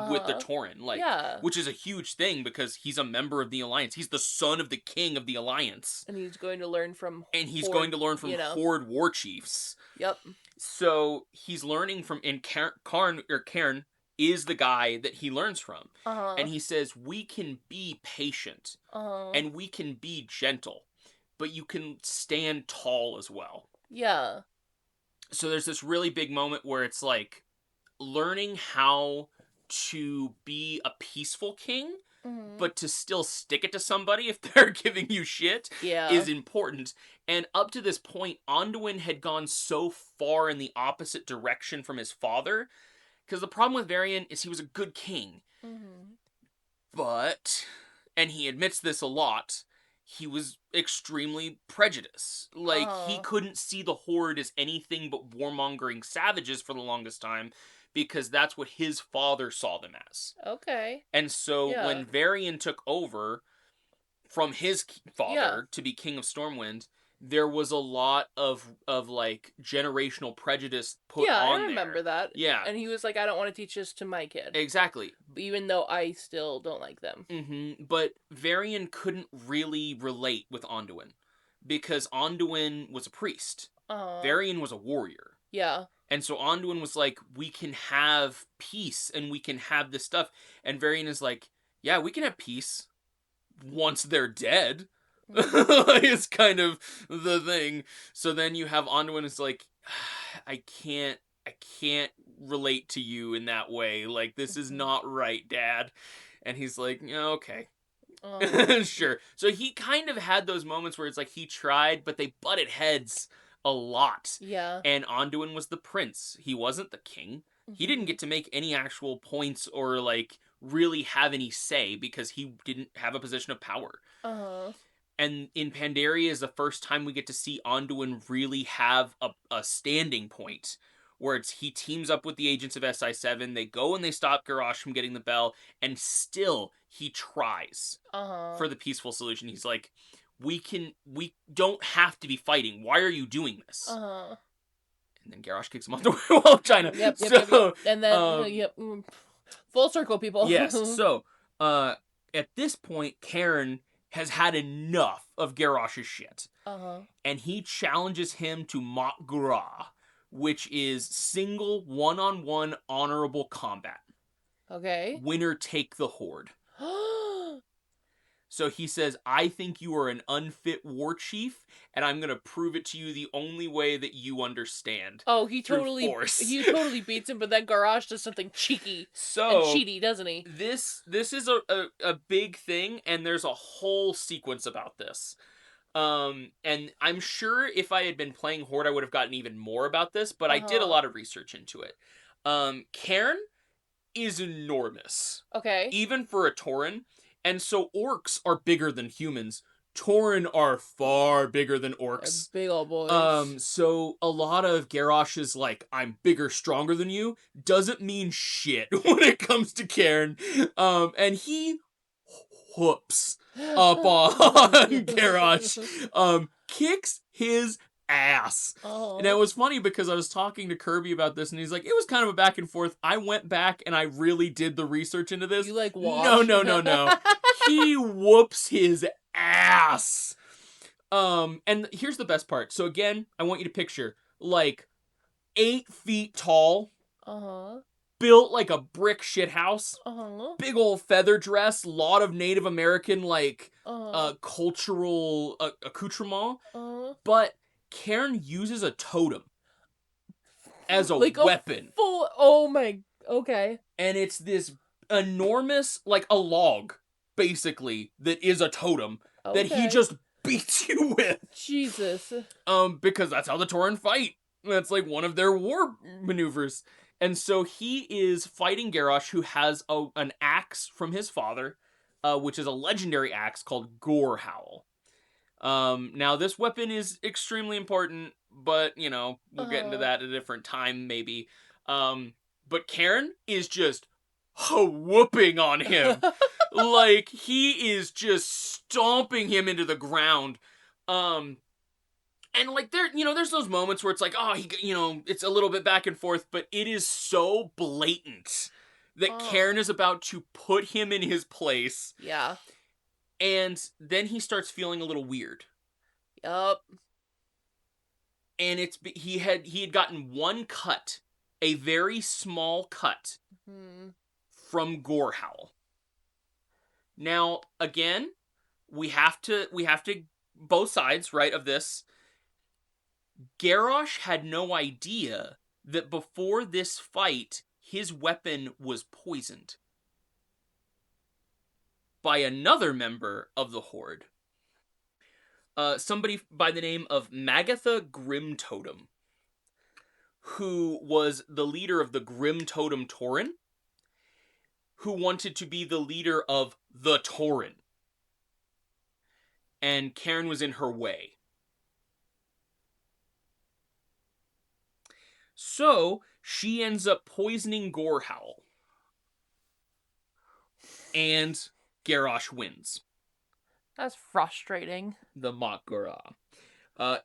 [SPEAKER 1] with the Tauren, which is a huge thing because he's a member of the Alliance. He's the son of the king of the Alliance.
[SPEAKER 2] And he's going to learn from
[SPEAKER 1] Horde war chiefs.
[SPEAKER 2] Yep.
[SPEAKER 1] So he's learning from, and Cairn is the guy that he learns from. And he says, we can be patient and we can be gentle, but you can stand tall as well.
[SPEAKER 2] Yeah.
[SPEAKER 1] So there's this really big moment where it's like learning how to be a peaceful king, but to still stick it to somebody if they're giving you shit is important. And up to this point, Anduin had gone so far in the opposite direction from his father, because the problem with Varian is he was a good king. But, and he admits this a lot, he was extremely prejudiced. Like, he couldn't see the Horde as anything but warmongering savages for the longest time, because that's what his father saw them as. Okay. And so when Varian took over from his father to be King of Stormwind, there was a lot of like generational prejudice put on there.
[SPEAKER 2] Yeah, I remember that.
[SPEAKER 1] Yeah.
[SPEAKER 2] And he was like, I don't want to teach this to my kid.
[SPEAKER 1] Exactly.
[SPEAKER 2] Even though I still don't like them.
[SPEAKER 1] But Varian couldn't really relate with Anduin, because Anduin was a priest. Varian was a warrior. Yeah. And so Anduin was like, we can have peace and we can have this stuff. And Varian is like, yeah, we can have peace once they're dead. It's kind of the thing. So then you have Anduin is like, I can't relate to you in that way. Like, this is not right, Dad. And he's like, yeah, okay. Sure. So he kind of had those moments where it's like he tried, but they butted heads a lot. Yeah. And Anduin was the prince. He wasn't the king. He didn't get to make any actual points or, like, really have any say because he didn't have a position of power. And in Pandaria is the first time we get to see Anduin really have a standing point, where he teams up with the agents of SI7, they go and they stop Garrosh from getting the bell, and still he tries for the peaceful solution. He's like, we don't have to be fighting. Why are you doing this?
[SPEAKER 2] Uh-huh.
[SPEAKER 1] And then Garrosh kicks him off the wall of China.
[SPEAKER 2] Yep. And then, full circle, people.
[SPEAKER 1] Yes. So, at this point, Cairn has had enough of Garrosh's shit.
[SPEAKER 2] Uh-huh.
[SPEAKER 1] And he challenges him to Mat Gra, which is single, one-on-one, honorable combat.
[SPEAKER 2] Okay.
[SPEAKER 1] Winner take the horde. So he says, I think you are an unfit war chief, and I'm going to prove it to you the only way that you understand.
[SPEAKER 2] Oh, he
[SPEAKER 1] through
[SPEAKER 2] totally
[SPEAKER 1] force.
[SPEAKER 2] he totally beats him, but then Garrosh does something cheeky
[SPEAKER 1] So
[SPEAKER 2] and cheaty, doesn't he?
[SPEAKER 1] This is a big thing, and there's a whole sequence about this. And I'm sure if I had been playing Horde, I would have gotten even more about this, but I did a lot of research into it. Cairn is enormous.
[SPEAKER 2] Okay.
[SPEAKER 1] Even for a Tauren. And so orcs are bigger than humans. Tauren are far bigger than orcs.
[SPEAKER 2] Big old boys.
[SPEAKER 1] So a lot of Garrosh's like, I'm bigger, stronger than you, doesn't mean shit when it comes to Cairn. And he whoops up on Garrosh. Kicks his ass.
[SPEAKER 2] Oh.
[SPEAKER 1] And it was funny because I was talking to Kirby about this, and he's like, it was kind of a back and forth. I went back and I really did the research into this.
[SPEAKER 2] You like watched?
[SPEAKER 1] No. He whoops his ass. And here's the best part. So again, I want you to picture like 8 feet tall, built like a brick shithouse, big old feather dress, lot of Native American like cultural accoutrement, but Cairn uses a totem as a like weapon.
[SPEAKER 2] Okay.
[SPEAKER 1] And it's this enormous, like a log, basically, that is a totem that he just beats you with.
[SPEAKER 2] Jesus.
[SPEAKER 1] Because that's how the Tauren fight. That's like one of their war maneuvers. And so he is fighting Garrosh, who has an axe from his father, which is a legendary axe called Gore Howl. Now this weapon is extremely important, but, you know, we'll get into that at a different time, maybe. But Cairn is just whooping on him. Like, he is just stomping him into the ground. And, like, there's those moments where it's like, it's a little bit back and forth, but it is so blatant that Cairn is about to put him in his place.
[SPEAKER 2] Yeah.
[SPEAKER 1] And then he starts feeling a little weird.
[SPEAKER 2] Yup.
[SPEAKER 1] And he had gotten one cut, a very small cut, from Gore Howl. Now, again, we have to both sides, right, of this. Garrosh had no idea that before this fight, his weapon was poisoned by another member of the Horde. Somebody by the name of Magatha Grimtotem, who was the leader of the Grimtotem Tauren, who wanted to be the leader of the Tauren. And Cairn was in her way. So, she ends up poisoning Gore Howl. And Garrosh wins.
[SPEAKER 2] That's frustrating.
[SPEAKER 1] The Mat Gra.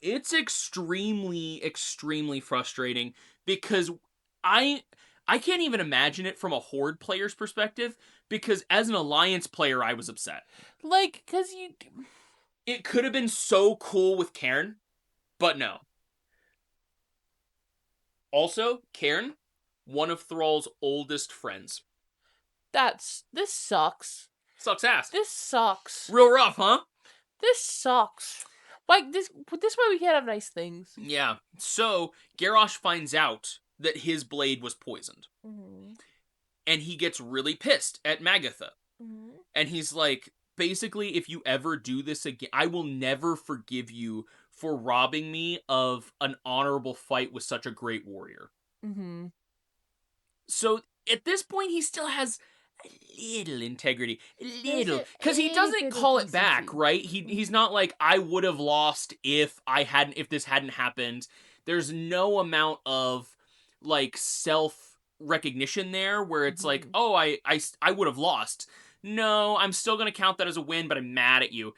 [SPEAKER 1] It's extremely, extremely frustrating because I can't even imagine it from a Horde player's perspective, because as an Alliance player, I was upset.
[SPEAKER 2] Like, because
[SPEAKER 1] it could have been so cool with Cairn, but no. Also, Cairn, one of Thrall's oldest friends.
[SPEAKER 2] This sucks.
[SPEAKER 1] Sucks ass.
[SPEAKER 2] This sucks.
[SPEAKER 1] Real rough, huh?
[SPEAKER 2] This sucks. Like, this way we can't have nice things.
[SPEAKER 1] Yeah. So, Garrosh finds out that his blade was poisoned. And he gets really pissed at Magatha. And he's like, basically, if you ever do this again, I will never forgive you for robbing me of an honorable fight with such a great warrior. So, at this point, he still has a little integrity. A little. Because he doesn't call it back, right? He's not like, I would have lost if this hadn't happened. There's no amount of, like, self-recognition there where it's like, oh, I would have lost. No, I'm still going to count that as a win, but I'm mad at you.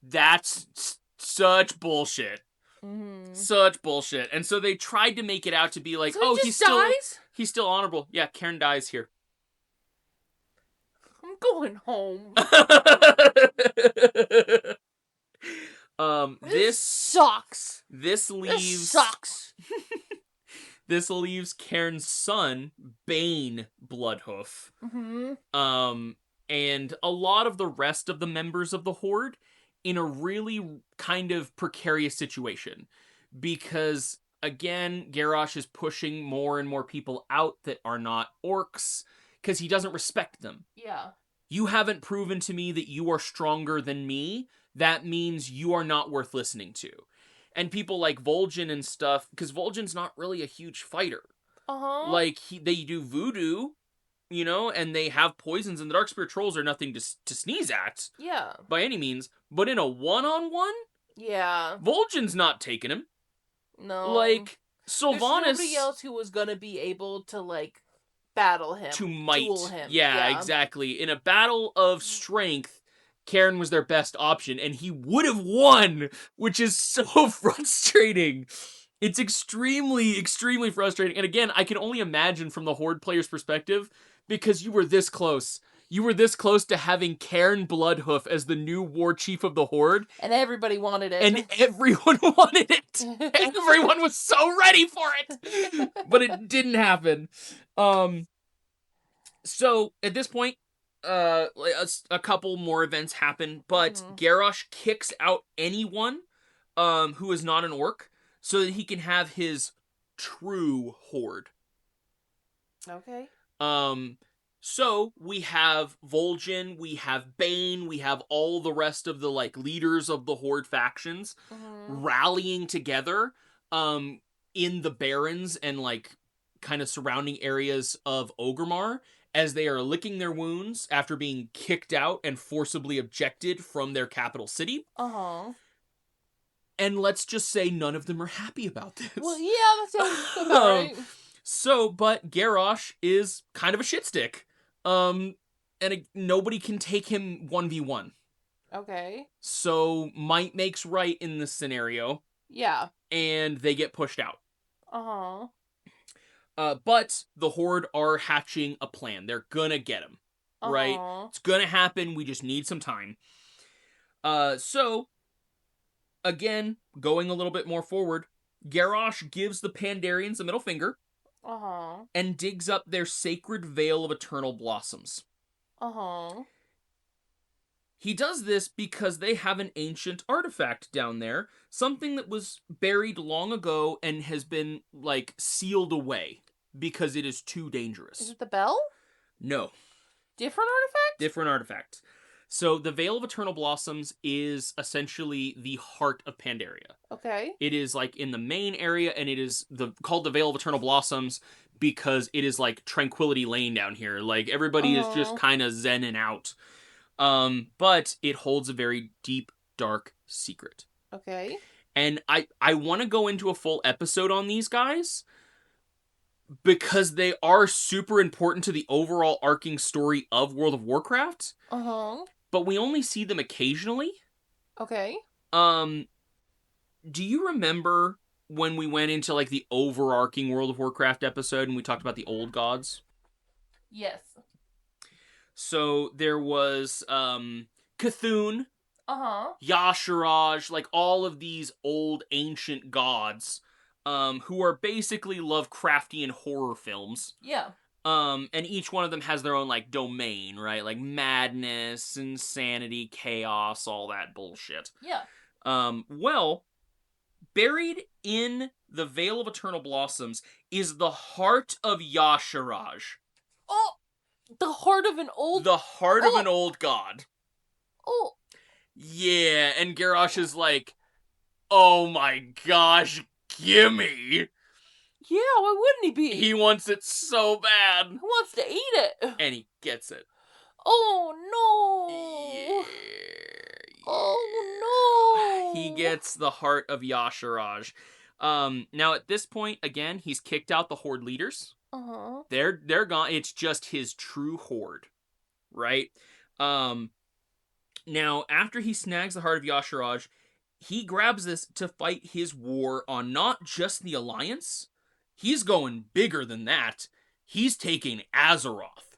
[SPEAKER 1] That's such bullshit.
[SPEAKER 2] Mm-hmm.
[SPEAKER 1] Such bullshit. And so they tried to make it out to be like,
[SPEAKER 2] So
[SPEAKER 1] oh,
[SPEAKER 2] he
[SPEAKER 1] he's
[SPEAKER 2] just dies?
[SPEAKER 1] he's still honorable. Yeah, Cairn dies here.
[SPEAKER 2] I'm going home.
[SPEAKER 1] This
[SPEAKER 2] sucks.
[SPEAKER 1] This leaves
[SPEAKER 2] This sucks.
[SPEAKER 1] This leaves Cairn's son, Bane Bloodhoof.
[SPEAKER 2] Mm-hmm.
[SPEAKER 1] And a lot of the rest of the members of the Horde in a really kind of precarious situation. Because, again, Garrosh is pushing more and more people out that are not orcs, because he doesn't respect them.
[SPEAKER 2] Yeah.
[SPEAKER 1] You haven't proven to me that you are stronger than me. That means you are not worth listening to. And people like Vol'jin and stuff, because Vol'jin's not really a huge fighter.
[SPEAKER 2] Uh-huh.
[SPEAKER 1] Like, they do voodoo, you know, and they have poisons, and the Darkspear Trolls are nothing to sneeze at.
[SPEAKER 2] Yeah.
[SPEAKER 1] By any means. But in a one-on-one,
[SPEAKER 2] yeah.
[SPEAKER 1] Vol'jin's not taking him.
[SPEAKER 2] No.
[SPEAKER 1] Like,
[SPEAKER 2] There's
[SPEAKER 1] Sylvanas...
[SPEAKER 2] nobody else who was gonna be able to, like, battle him.
[SPEAKER 1] To might.
[SPEAKER 2] Duel him.
[SPEAKER 1] Yeah, exactly. In a battle of strength, Cairn was their best option, and he would have won, which is so frustrating. It's extremely, extremely frustrating. And again, I can only imagine from the Horde player's perspective, because you were this close. You were this close to having Cairn Bloodhoof as the new war chief of the Horde.
[SPEAKER 2] And everybody wanted it.
[SPEAKER 1] And everyone wanted it. Everyone was so ready for it. But it didn't happen. So, at this point, a couple more events happen, but Garrosh kicks out anyone who is not an orc so that he can have his true horde.
[SPEAKER 2] Okay.
[SPEAKER 1] So we have Vol'jin, we have Bane, we have all the rest of the like leaders of the horde factions rallying together in the barrens and like kind of surrounding areas of Orgrimmar as they are licking their wounds after being kicked out and forcibly ejected from their capital city. And let's just say none of them are happy about this.
[SPEAKER 2] Well, yeah, that sounds about right.
[SPEAKER 1] So, but Garrosh is kind of a shitstick. And nobody can take him 1v1.
[SPEAKER 2] Okay.
[SPEAKER 1] So, might makes right in this scenario.
[SPEAKER 2] Yeah.
[SPEAKER 1] And they get pushed out. But the Horde are hatching a plan. They're gonna get him. Right? It's gonna happen. We just need some time. So, again, going a little bit more forward, Garrosh gives the Pandarians a middle finger. And digs up their sacred veil of eternal blossoms. He does this because they have an ancient artifact down there, something that was buried long ago and has been, like, sealed away because it is too dangerous.
[SPEAKER 2] Is it the bell?
[SPEAKER 1] No.
[SPEAKER 2] Different artifact?
[SPEAKER 1] Different artifact. So, the Veil of Eternal Blossoms is essentially the heart of Pandaria.
[SPEAKER 2] Okay.
[SPEAKER 1] It is, like, in the main area, and it is called the Veil of Eternal Blossoms because it is, like, Tranquility Lane down here. Like, everybody is just kind of zenning out. But it holds a very deep, dark secret.
[SPEAKER 2] Okay.
[SPEAKER 1] And I want to go into a full episode on these guys because they are super important to the overall arcing story of World of Warcraft. But we only see them occasionally.
[SPEAKER 2] Okay.
[SPEAKER 1] Do you remember when we went into, like, the overarching World of Warcraft episode and we talked about the old gods?
[SPEAKER 2] Yes.
[SPEAKER 1] So there was, Cthulhu, Yasharaj, like, all of these old ancient gods, who are basically Lovecraftian horror films.
[SPEAKER 2] Yeah.
[SPEAKER 1] And each one of them has their own, like, domain, right? Like, madness, insanity, chaos, all that bullshit.
[SPEAKER 2] Yeah.
[SPEAKER 1] Well, buried in the Veil of Eternal Blossoms is the heart of Yasharaj.
[SPEAKER 2] Oh! The heart of an old...
[SPEAKER 1] The heart of an old god.
[SPEAKER 2] Oh.
[SPEAKER 1] Yeah, and Garrosh is like, oh my gosh, gimme!
[SPEAKER 2] Yeah, why wouldn't he be?
[SPEAKER 1] He wants it so bad.
[SPEAKER 2] He wants to eat it.
[SPEAKER 1] And he gets it.
[SPEAKER 2] Oh, no.
[SPEAKER 1] Yeah.
[SPEAKER 2] Oh, no.
[SPEAKER 1] He gets the heart of Yasharaj. Now, at this point, again, he's kicked out the Horde leaders. They're gone. It's just his true Horde. Right? Now, after he snags the heart of Yasharaj, he grabs this to fight his war on not just the Alliance. He's going bigger than that. He's taking Azeroth.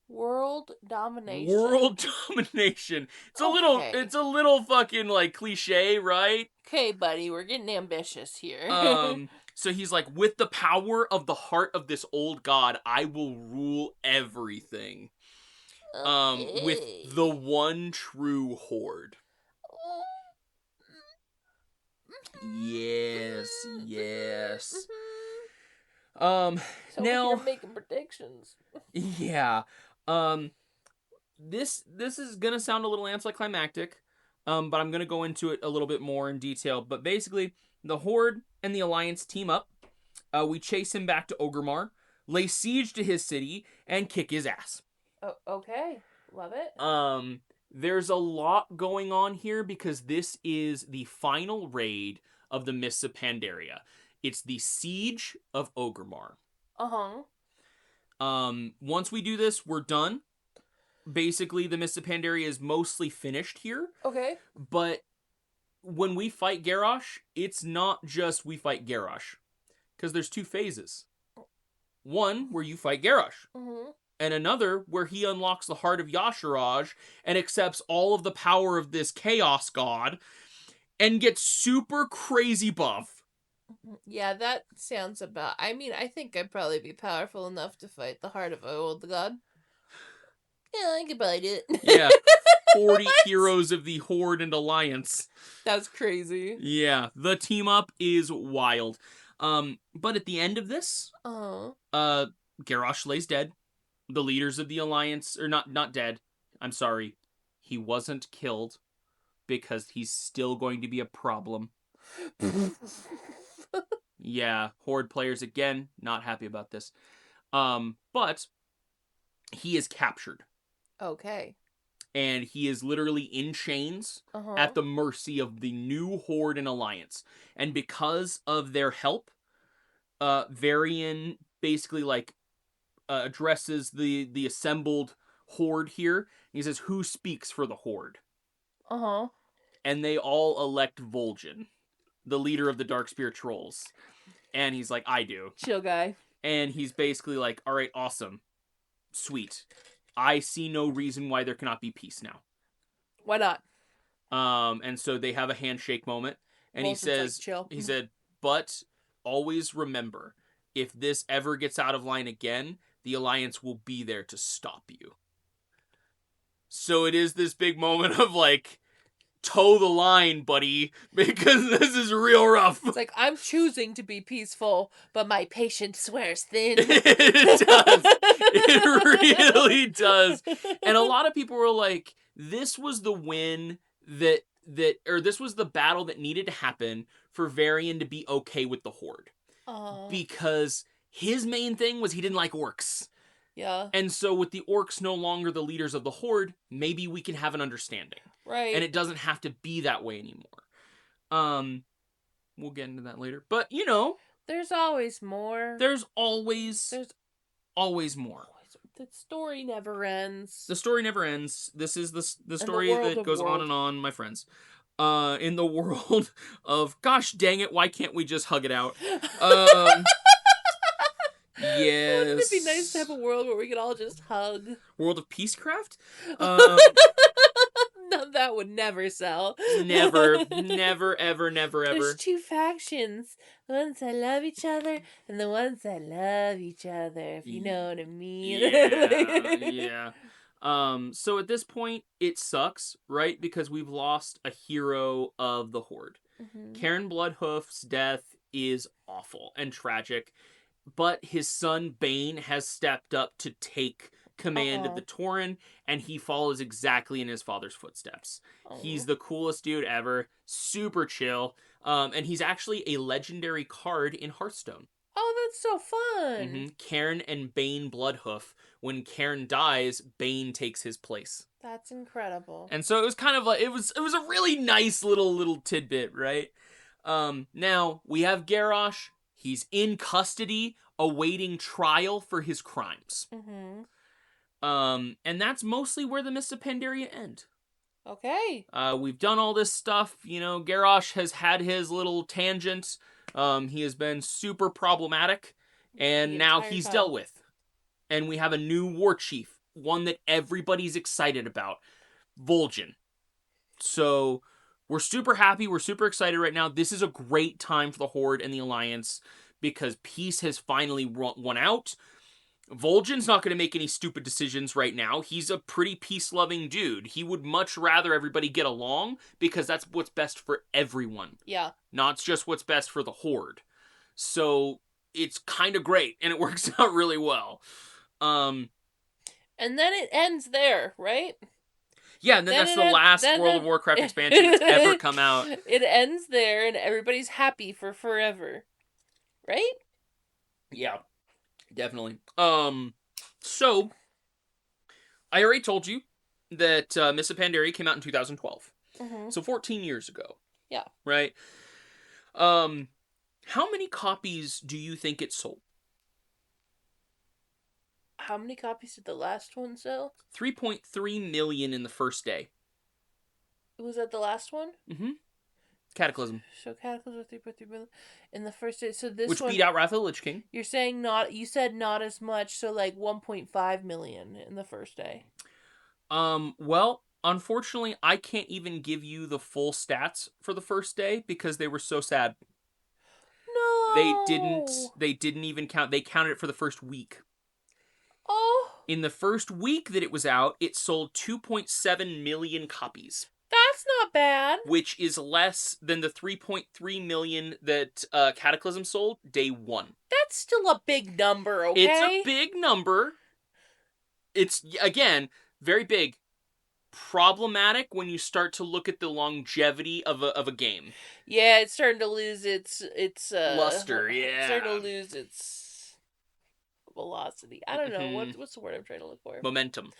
[SPEAKER 2] World domination.
[SPEAKER 1] World domination.
[SPEAKER 2] Okay.
[SPEAKER 1] It's a little fucking like cliche, right?
[SPEAKER 2] Okay, buddy, we're getting ambitious here.
[SPEAKER 1] So he's like, with the power of the heart of this old god, I will rule everything. With the one true horde. Yes.
[SPEAKER 2] So
[SPEAKER 1] Now
[SPEAKER 2] you're making predictions.
[SPEAKER 1] yeah. This is gonna sound a little anticlimactic, but I'm gonna go into it a little bit more in detail. But basically, the Horde and the Alliance team up. We chase him back to Orgrimmar, lay siege to his city, and kick his ass.
[SPEAKER 2] Oh, okay. Love it.
[SPEAKER 1] There's a lot going on here because this is the final raid of the Mists of Pandaria. It's the Siege of Orgrimmar. Once we do this, we're done. Basically, the Mists of Pandaria is mostly finished here.
[SPEAKER 2] Okay.
[SPEAKER 1] But when we fight Garrosh, it's not just we fight Garrosh. Because there's two phases. One, where you fight Garrosh. And another, where he unlocks the heart of Yasharaj and accepts all of the power of this chaos god and gets super crazy buff.
[SPEAKER 2] Yeah, that sounds about... I mean, I think I'd probably be powerful enough to fight the heart of old god. Yeah, I could probably do it.
[SPEAKER 1] Yeah. 40 heroes of the Horde and Alliance.
[SPEAKER 2] That's crazy.
[SPEAKER 1] Yeah, the team up is wild. But at the end of this, Garrosh lays dead. The leaders of the Alliance are not dead. I'm sorry. He wasn't killed because he's still going to be a problem. Yeah, Horde players again, not happy about this. But he is captured.
[SPEAKER 2] Okay.
[SPEAKER 1] And he is literally in chains at the mercy of the new Horde and Alliance. And because of their help, Varian basically addresses the assembled Horde here. He says, "Who speaks for the Horde?" And they all elect Vol'jin, the leader of the Darkspear Trolls. And he's like, "I do."
[SPEAKER 2] Chill guy.
[SPEAKER 1] And he's basically like, "All right, awesome. Sweet. I see no reason why there cannot be peace now."
[SPEAKER 2] Why not?
[SPEAKER 1] And so they have a handshake moment. And
[SPEAKER 2] Vol'jin's
[SPEAKER 1] he says,
[SPEAKER 2] like, chill.
[SPEAKER 1] he said, "But always remember, if this ever gets out of line again, the Alliance will be there to stop you." So it is this big moment of like, toe the line, buddy, because this is real rough.
[SPEAKER 2] It's like, I'm choosing to be peaceful, but my patience swears thin.
[SPEAKER 1] It does. It really does. And a lot of people were like, this was the win or this was the battle that needed to happen for Varian to be okay with the Horde. Because his main thing was he didn't like orcs.
[SPEAKER 2] Yeah.
[SPEAKER 1] And so with the orcs no longer the leaders of the Horde, maybe we can have an understanding.
[SPEAKER 2] Right.
[SPEAKER 1] And it doesn't have to be that way anymore. We'll get into that later. But,
[SPEAKER 2] there's always more.
[SPEAKER 1] There's always more.
[SPEAKER 2] The story never ends.
[SPEAKER 1] The story never ends. This is the story that goes on and on, my friends. In the world of, gosh dang it, why can't we just hug it out? Yes.
[SPEAKER 2] Wouldn't it be nice to have a world where we could all just hug?
[SPEAKER 1] World of Peacecraft?
[SPEAKER 2] No, that would never sell.
[SPEAKER 1] Never, ever.
[SPEAKER 2] There's two factions. The ones that love each other and the ones that love each other, if you know what I mean.
[SPEAKER 1] Yeah. So at this point, it sucks, right? Because we've lost a hero of the Horde. Cairn Bloodhoof's death is awful and tragic. But his son, Bane, has stepped up to take command of the Tauren, and he follows exactly in his father's footsteps. He's the coolest dude ever, super chill, and he's actually a legendary card in Hearthstone.
[SPEAKER 2] Oh, that's so fun!
[SPEAKER 1] Cairn and Bane Bloodhoof. When Cairn dies, Bane takes his place.
[SPEAKER 2] That's incredible.
[SPEAKER 1] And so it was kind of like, it was a really nice little tidbit, right? Now, we have Garrosh. He's in custody, awaiting trial for his crimes. And that's mostly where the Mists of Pandaria end.
[SPEAKER 2] Okay.
[SPEAKER 1] We've done all this stuff. Garrosh has had his little tangent. He has been super problematic, and
[SPEAKER 2] The
[SPEAKER 1] now
[SPEAKER 2] entire
[SPEAKER 1] he's
[SPEAKER 2] time.
[SPEAKER 1] dealt with. And we have a new war chief, one that everybody's excited about, Vol'jin. So we're super happy. We're super excited right now. This is a great time for the Horde and the Alliance because peace has finally won out. Vol'jin's not going to make any stupid decisions right now. He's a pretty peace-loving dude. He would much rather everybody get along because that's what's best for everyone.
[SPEAKER 2] Yeah.
[SPEAKER 1] Not just what's best for the Horde. So it's kind of great, and it works out really well.
[SPEAKER 2] And then it ends there, right?
[SPEAKER 1] Yeah, and then that's the last World of Warcraft expansion that's ever come out.
[SPEAKER 2] It ends there, and everybody's happy for forever. Right?
[SPEAKER 1] Yeah, definitely. So, I already told you that Miss Pandaria came out in 2012.
[SPEAKER 2] Mm-hmm.
[SPEAKER 1] So 14 years ago.
[SPEAKER 2] Yeah.
[SPEAKER 1] Right? How many copies do you think it sold?
[SPEAKER 2] How many copies did the last one sell?
[SPEAKER 1] 3.3 million in the first day.
[SPEAKER 2] Was that the last one?
[SPEAKER 1] Mm-hmm. Cataclysm.
[SPEAKER 2] So Cataclysm 3.3 million in the first day. So this
[SPEAKER 1] Which
[SPEAKER 2] one,
[SPEAKER 1] beat out Wrath of the Lich King.
[SPEAKER 2] You're saying not. You said not as much. So like 1.5 million in the first day.
[SPEAKER 1] Well, unfortunately, I can't even give you the full stats for the first day because they were so sad.
[SPEAKER 2] No.
[SPEAKER 1] They didn't even count. They counted it for the first week.
[SPEAKER 2] Oh.
[SPEAKER 1] In the first week that it was out, it sold 2.7 million copies.
[SPEAKER 2] That's not bad.
[SPEAKER 1] Which is less than the 3.3 million that Cataclysm sold day one.
[SPEAKER 2] That's still a big number, okay?
[SPEAKER 1] It's a big number. It's, again, very big. Problematic when you start to look at the longevity of a game.
[SPEAKER 2] Yeah, it's starting to lose its
[SPEAKER 1] luster. Yeah,
[SPEAKER 2] it's starting to lose its velocity. I don't know what's the word I'm trying to look for.
[SPEAKER 1] Momentum.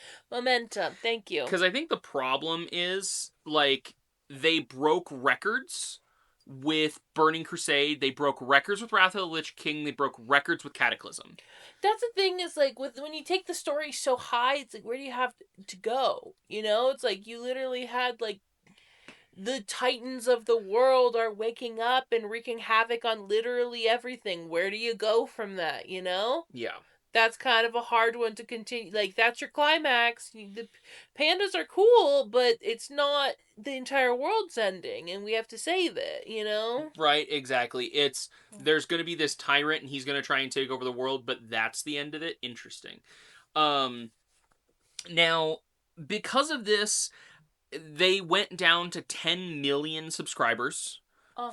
[SPEAKER 2] Thank you.
[SPEAKER 1] Because I think the problem is like they broke records with Burning Crusade. They broke records with Wrath of the Lich King. They broke records with Cataclysm.
[SPEAKER 2] That's the thing is like when you take the story so high, it's like where do you have to go? It's like you literally had like the titans of the world are waking up and wreaking havoc on literally everything. Where do you go from that,
[SPEAKER 1] Yeah.
[SPEAKER 2] That's kind of a hard one to continue. Like, that's your climax. The pandas are cool, but it's not the entire world's ending, and we have to save it,
[SPEAKER 1] Right, exactly. There's going to be this tyrant, and he's going to try and take over the world, but that's the end of it. Interesting. Now, because of this, they went down to 10 million subscribers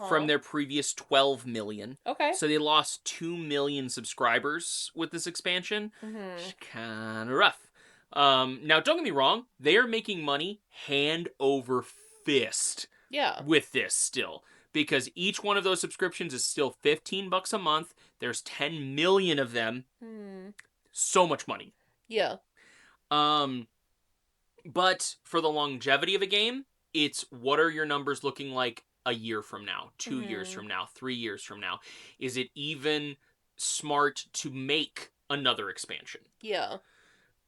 [SPEAKER 1] from their previous 12 million.
[SPEAKER 2] Okay.
[SPEAKER 1] So they lost 2 million subscribers with this expansion. Kind of rough. Now, don't get me wrong. They are making money hand over fist with this still. Because each one of those subscriptions is still $15 a month. There's 10 million of them. So much money.
[SPEAKER 2] Yeah.
[SPEAKER 1] But for the longevity of a game, it's what are your numbers looking like a year from now, 2 years from now, 3 years from now? Is it even smart to make another expansion?
[SPEAKER 2] Yeah.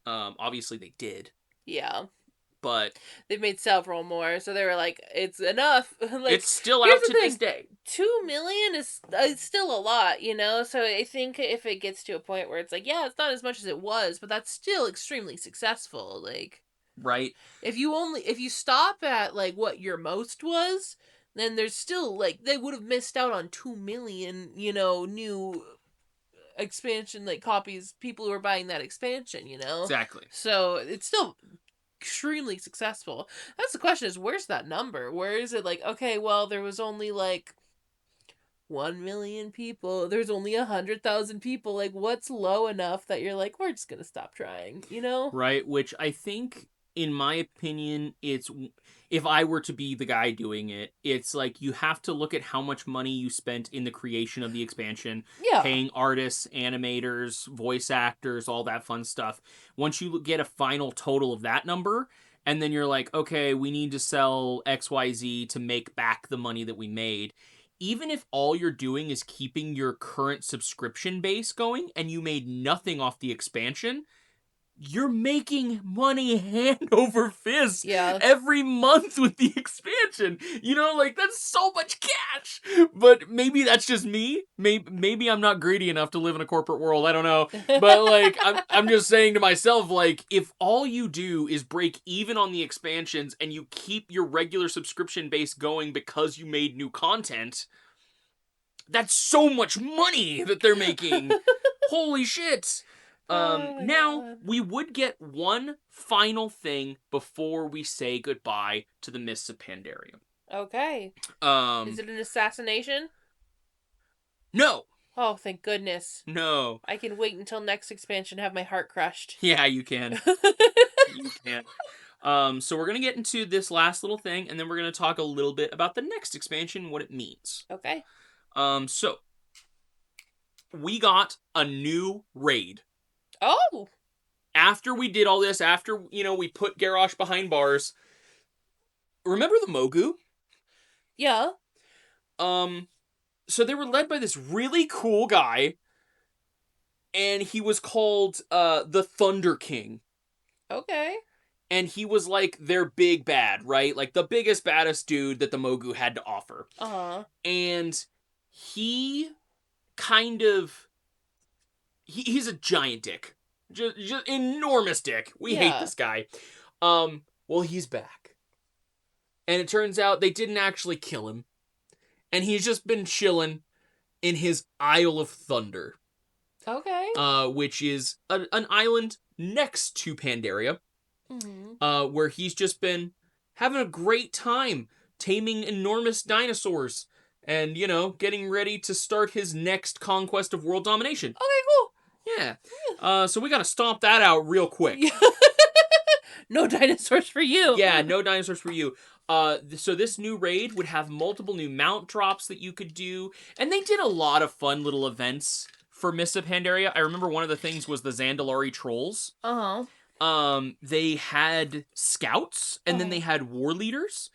[SPEAKER 1] Obviously they did.
[SPEAKER 2] Yeah.
[SPEAKER 1] But
[SPEAKER 2] they've made several more, so they were like, it's enough. Like,
[SPEAKER 1] it's still out to this day.
[SPEAKER 2] 2 million is still a lot, So I think if it gets to a point where it's like, yeah, it's not as much as it was, but that's still extremely successful. Like,
[SPEAKER 1] right.
[SPEAKER 2] If you stop at like what your most was, then there's still like they would have missed out on 2 million, new expansion like copies, people who are buying that expansion,
[SPEAKER 1] Exactly.
[SPEAKER 2] So it's still extremely successful. That's the question, is where's that number? Where is it like, okay, well, there was only like 1 million people, there's only 100,000 people, like what's low enough that you're like, we're just gonna stop trying,
[SPEAKER 1] Right, which I think, in my opinion, it's, if I were to be the guy doing it, it's like you have to look at how much money you spent in the creation of the expansion, paying artists, animators, voice actors, all that fun stuff. Once you get a final total of that number, and then you're like, okay, we need to sell XYZ to make back the money that we made. Even if all you're doing is keeping your current subscription base going and you made nothing off the expansion, you're making money hand over fist
[SPEAKER 2] Yeah.
[SPEAKER 1] every month with the expansion. You know, like, that's so much cash. But maybe that's just me. Maybe I'm not greedy enough to live in a corporate world. I don't know. But, like, I'm just saying to myself, like, if all you do is break even on the expansions and you keep your regular subscription base going because you made new content, that's so much money that they're making. Holy shit.
[SPEAKER 2] Oh my
[SPEAKER 1] Now,
[SPEAKER 2] God.
[SPEAKER 1] we would get one final thing before we say goodbye to the Mists of Pandaria.
[SPEAKER 2] Okay. Is it an assassination?
[SPEAKER 1] No.
[SPEAKER 2] Oh, thank goodness.
[SPEAKER 1] No.
[SPEAKER 2] I can wait until next expansion to have my heart crushed.
[SPEAKER 1] Yeah, you can. You can. So we're going to get into this last little thing, and then we're going to talk a little bit about the next expansion and what it means.
[SPEAKER 2] Okay.
[SPEAKER 1] So we got a new raid.
[SPEAKER 2] Oh!
[SPEAKER 1] After we did all this, after, we put Garrosh behind bars, remember the Mogu?
[SPEAKER 2] Yeah.
[SPEAKER 1] So they were led by this really cool guy, and he was called, the Thunder King.
[SPEAKER 2] Okay.
[SPEAKER 1] And he was, like, their big bad, right? Like, the biggest, baddest dude that the Mogu had to offer.
[SPEAKER 2] Uh-huh.
[SPEAKER 1] And he kind of... He's a giant dick. Just enormous dick. We hate this guy. Well, he's back. And it turns out they didn't actually kill him. And he's just been chilling in his Isle of Thunder.
[SPEAKER 2] Okay.
[SPEAKER 1] Which is an island next to Pandaria.
[SPEAKER 2] Mm-hmm.
[SPEAKER 1] Where he's just been having a great time taming enormous dinosaurs. And, getting ready to start his next conquest of world domination.
[SPEAKER 2] Okay, cool.
[SPEAKER 1] Yeah. So we gotta stomp that out real quick.
[SPEAKER 2] No dinosaurs for you.
[SPEAKER 1] Yeah, no dinosaurs for you. So this new raid would have multiple new mount drops that you could do. And they did a lot of fun little events for Mists of Pandaria. I remember one of the things was the Zandalari Trolls.
[SPEAKER 2] Uh-huh.
[SPEAKER 1] They had scouts, and then they had war leaders.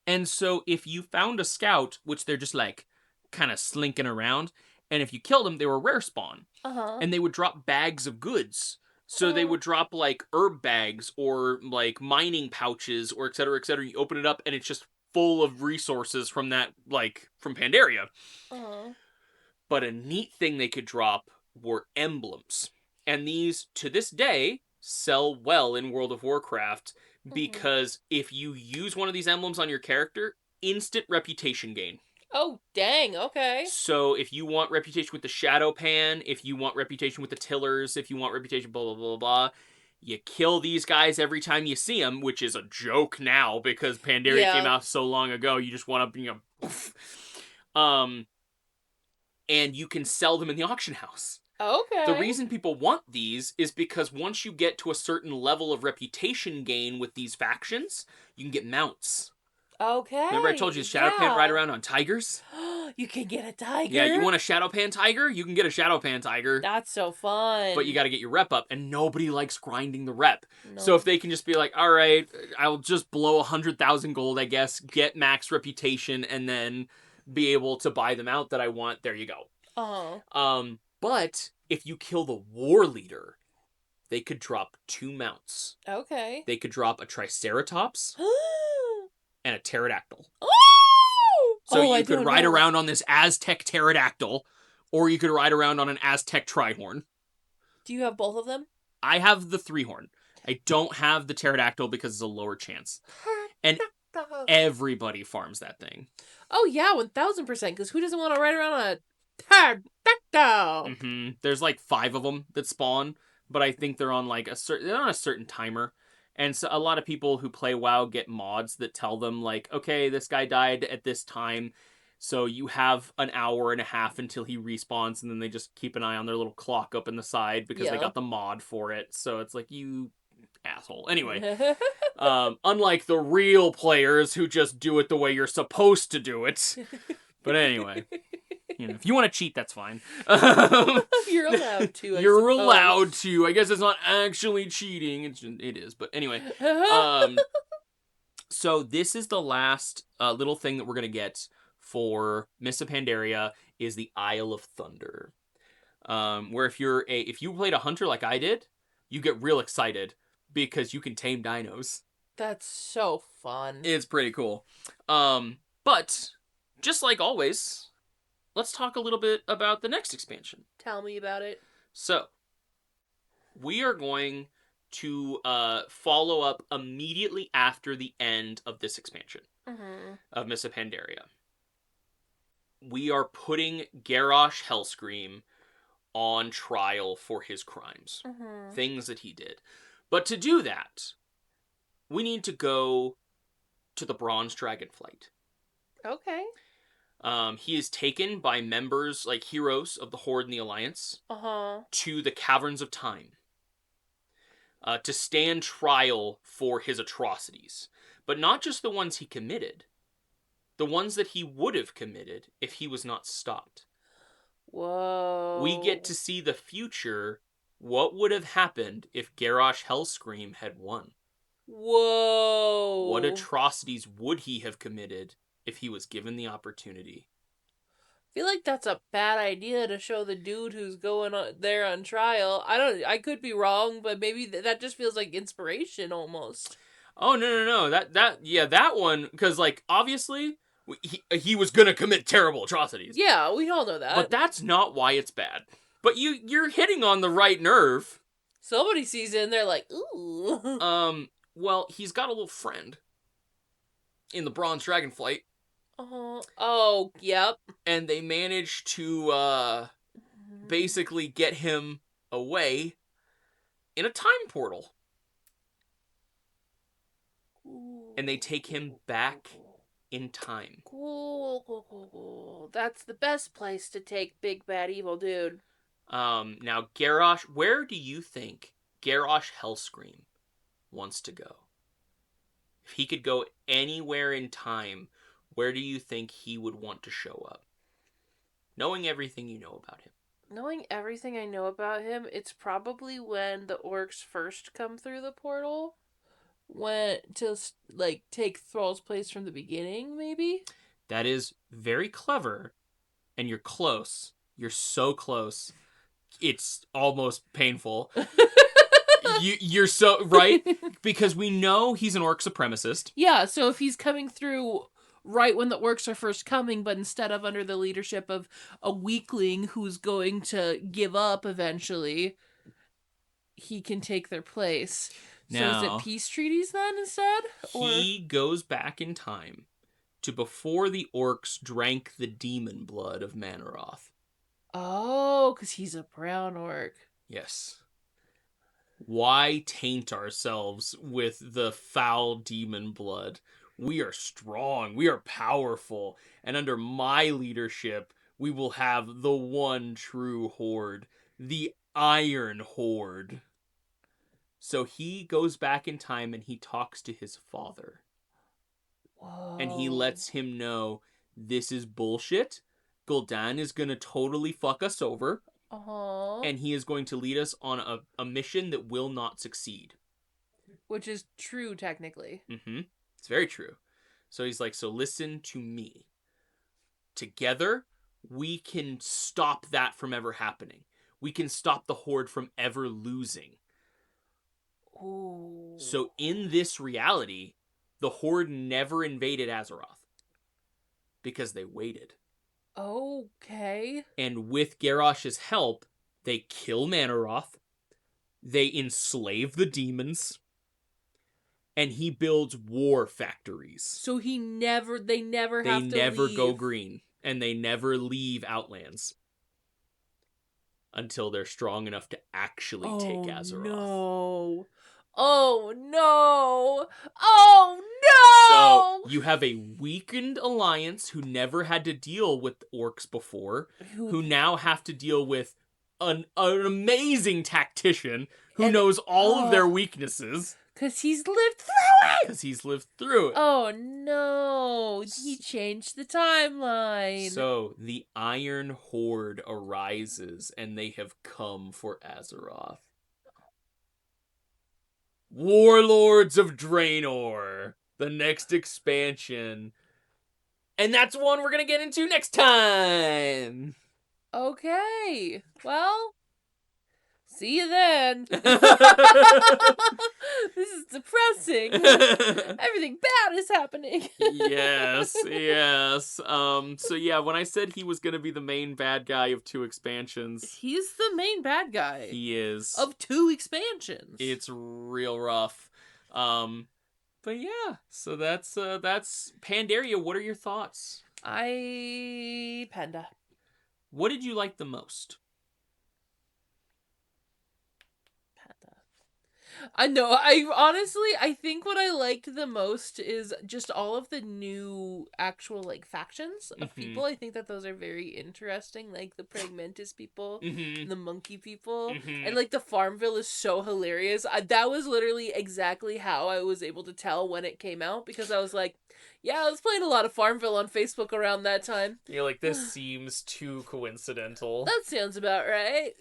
[SPEAKER 1] And so if you found a scout, which they're just like kind of slinking around, and if you killed them, they were rare spawn.
[SPEAKER 2] Uh-huh.
[SPEAKER 1] And they would drop bags of goods. So they would drop like herb bags or like mining pouches or et cetera, et cetera. You open it up and it's just full of resources from that, like, from Pandaria.
[SPEAKER 2] Uh-huh.
[SPEAKER 1] But a neat thing they could drop were emblems. And these, to this day, sell well in World of Warcraft because if you use one of these emblems on your character, instant reputation gain.
[SPEAKER 2] Oh, dang, okay.
[SPEAKER 1] So if you want reputation with the Shadow Pan, if you want reputation with the Tillers, if you want reputation blah, blah, blah, blah, you kill these guys every time you see them, which is a joke now because Pandaria came out so long ago, you just want to, poof. And you can sell them in the auction house.
[SPEAKER 2] Okay.
[SPEAKER 1] The reason people want these is because once you get to a certain level of reputation gain with these factions, you can get mounts.
[SPEAKER 2] Okay.
[SPEAKER 1] Remember I told you Shadowpan ride around on tigers?
[SPEAKER 2] You can get a tiger?
[SPEAKER 1] Yeah, you want a Shadowpan tiger? You can get a Shadowpan tiger.
[SPEAKER 2] That's so fun.
[SPEAKER 1] But you got to get your rep up, and nobody likes grinding the rep.
[SPEAKER 2] No.
[SPEAKER 1] So if they can just be like, all right, I'll just blow 100,000 gold, I guess, get max reputation, and then be able to buy them out that I want, there you go.
[SPEAKER 2] Uh-huh.
[SPEAKER 1] But if you kill the war leader, they could drop 2 mounts.
[SPEAKER 2] Okay.
[SPEAKER 1] They could drop a Triceratops and a pterodactyl.
[SPEAKER 2] Oh!
[SPEAKER 1] So you could ride around on this Aztec pterodactyl, or you could ride around on an Aztec trihorn.
[SPEAKER 2] Do you have both of them?
[SPEAKER 1] I have the 3-horn. I don't have the pterodactyl because it's a lower chance. And everybody farms that thing.
[SPEAKER 2] Oh yeah, 1000%. Because who doesn't want to ride around on a pterodactyl?
[SPEAKER 1] Mm-hmm. There's like 5 of them that spawn, but I think they're on like they're on a certain timer. And so a lot of people who play WoW get mods that tell them like, okay, this guy died at this time, so you have an hour and a half until he respawns, and then they just keep an eye on their little clock up in the side because they got the mod for it. So it's like, you asshole. Anyway, unlike the real players who just do it the way you're supposed to do it. But anyway, if you want to cheat, that's fine.
[SPEAKER 2] You're allowed to.
[SPEAKER 1] You're allowed to. I guess it's not actually cheating. It is. But anyway. So this is the last little thing that we're going to get for Mists of Pandaria is the Isle of Thunder. Where if you played a hunter like I did, you get real excited because you can tame dinos.
[SPEAKER 2] That's so fun.
[SPEAKER 1] It's pretty cool. But just like always, let's talk a little bit about the next expansion.
[SPEAKER 2] Tell me about it.
[SPEAKER 1] So, we are going to follow up immediately after the end of this expansion of Miss Pandaria. We are putting Garrosh Hellscream on trial for his crimes. Things that he did. But to do that, we need to go to the Bronze Dragonflight.
[SPEAKER 2] Okay.
[SPEAKER 1] He is taken by members, like heroes of the Horde and the Alliance, to the Caverns of Time to stand trial for his atrocities. But not just the ones he committed, the ones that he would have committed if he was not stopped.
[SPEAKER 2] Whoa.
[SPEAKER 1] We get to see the future, what would have happened if Garrosh Hellscream had won.
[SPEAKER 2] Whoa.
[SPEAKER 1] What atrocities would he have committed if he was given the opportunity?
[SPEAKER 2] I feel like that's a bad idea to show the dude who's going there on trial. I could be wrong, but maybe that just feels like inspiration almost.
[SPEAKER 1] Oh, no. That one, because, like, obviously, he was gonna commit terrible atrocities.
[SPEAKER 2] Yeah, we all know that.
[SPEAKER 1] But that's not why it's bad. But you're hitting on the right nerve.
[SPEAKER 2] Somebody sees it and they're like, ooh.
[SPEAKER 1] Well, he's got a little friend in the Bronze Dragonflight.
[SPEAKER 2] Oh, yep.
[SPEAKER 1] And they managed to basically get him away in a time portal. And they take him back in time.
[SPEAKER 2] Cool. That's the best place to take Big Bad Evil Dude.
[SPEAKER 1] Now, Garrosh, where do you think Garrosh Hellscream wants to go? If he could go anywhere in time, where do you think he would want to show up? Knowing everything you know about him.
[SPEAKER 2] Knowing everything I know about him, it's probably when the orcs first come through the portal. To, like, take Thrall's place from the beginning, maybe?
[SPEAKER 1] That is very clever, and you're close. You're so close. It's almost painful. You're so right, because we know he's an orc supremacist.
[SPEAKER 2] Yeah, so if he's coming through right when the orcs are first coming, but instead of under the leadership of a weakling who's going to give up eventually, he can take their place.
[SPEAKER 1] Now,
[SPEAKER 2] so is it peace treaties then instead?
[SPEAKER 1] He goes back in time to before the orcs drank the demon blood of Manaroth.
[SPEAKER 2] Oh, because he's a brown orc.
[SPEAKER 1] Yes. Why taint ourselves with the foul demon blood? We are strong. We are powerful. And under my leadership, we will have the one true horde. The Iron Horde. So he goes back in time and he talks to his father.
[SPEAKER 2] Whoa.
[SPEAKER 1] And he lets him know this is bullshit. Gul'dan is going to totally fuck us over. And he is going to lead us on a mission that will not succeed.
[SPEAKER 2] Which is true, technically.
[SPEAKER 1] It's very true. So he's like, so listen to me. Together, we can stop that from ever happening. We can stop the Horde from ever losing.
[SPEAKER 2] Ooh.
[SPEAKER 1] So in this reality, the Horde never invaded Azeroth. Because they waited.
[SPEAKER 2] Okay.
[SPEAKER 1] And with Garrosh's help, they kill Manaroth. They enslave the demons. And he builds war factories.
[SPEAKER 2] So they never
[SPEAKER 1] They
[SPEAKER 2] have to
[SPEAKER 1] never
[SPEAKER 2] leave.
[SPEAKER 1] go green. And they never leave Outlands. Until they're strong enough to actually take Azeroth.
[SPEAKER 2] No. Oh, no. Oh, no.
[SPEAKER 1] So you have a weakened alliance who never had to deal with orcs before, who now have to deal with an amazing tactician who knows all of their weaknesses.
[SPEAKER 2] Because he's lived through it. Oh, no. He changed the timeline.
[SPEAKER 1] So the Iron Horde arises, and they have come for Azeroth. Warlords of Draenor, the next expansion. And that's one we're going to get into next time.
[SPEAKER 2] Okay. Well, See you then. This is depressing. Everything bad is happening.
[SPEAKER 1] Yes. So yeah, when I said he was gonna be the main bad guy of 2 expansions,
[SPEAKER 2] He's the main bad guy
[SPEAKER 1] he is.
[SPEAKER 2] of 2 expansions.
[SPEAKER 1] It's real rough. But yeah, so that's Pandaria. What are your thoughts?
[SPEAKER 2] Panda.
[SPEAKER 1] What did you like the most?
[SPEAKER 2] Panda. I know. I think what I liked the most is just all of the new actual like factions of people. I think that those are very interesting, like the pragmatist people, the monkey people, and like the Farmville is so hilarious. That was literally exactly how I was able to tell when it came out, because I was like, yeah, I was playing a lot of Farmville on Facebook around that time.
[SPEAKER 1] You're like, this seems too coincidental.
[SPEAKER 2] That sounds about right.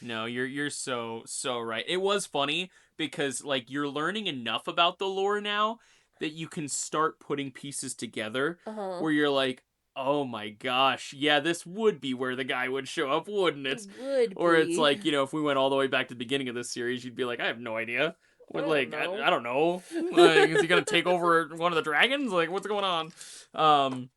[SPEAKER 1] No, you're so right. It was funny because like you're learning enough about the lore now that you can start putting pieces together where you're like, oh my gosh, yeah, this would be where the guy would show up, wouldn't it? Or it's like, if we went all the way back to the beginning of this series, you'd be like, I have no idea.
[SPEAKER 2] I
[SPEAKER 1] don't know. Like, is he gonna take over one of the dragons? Like, what's going on?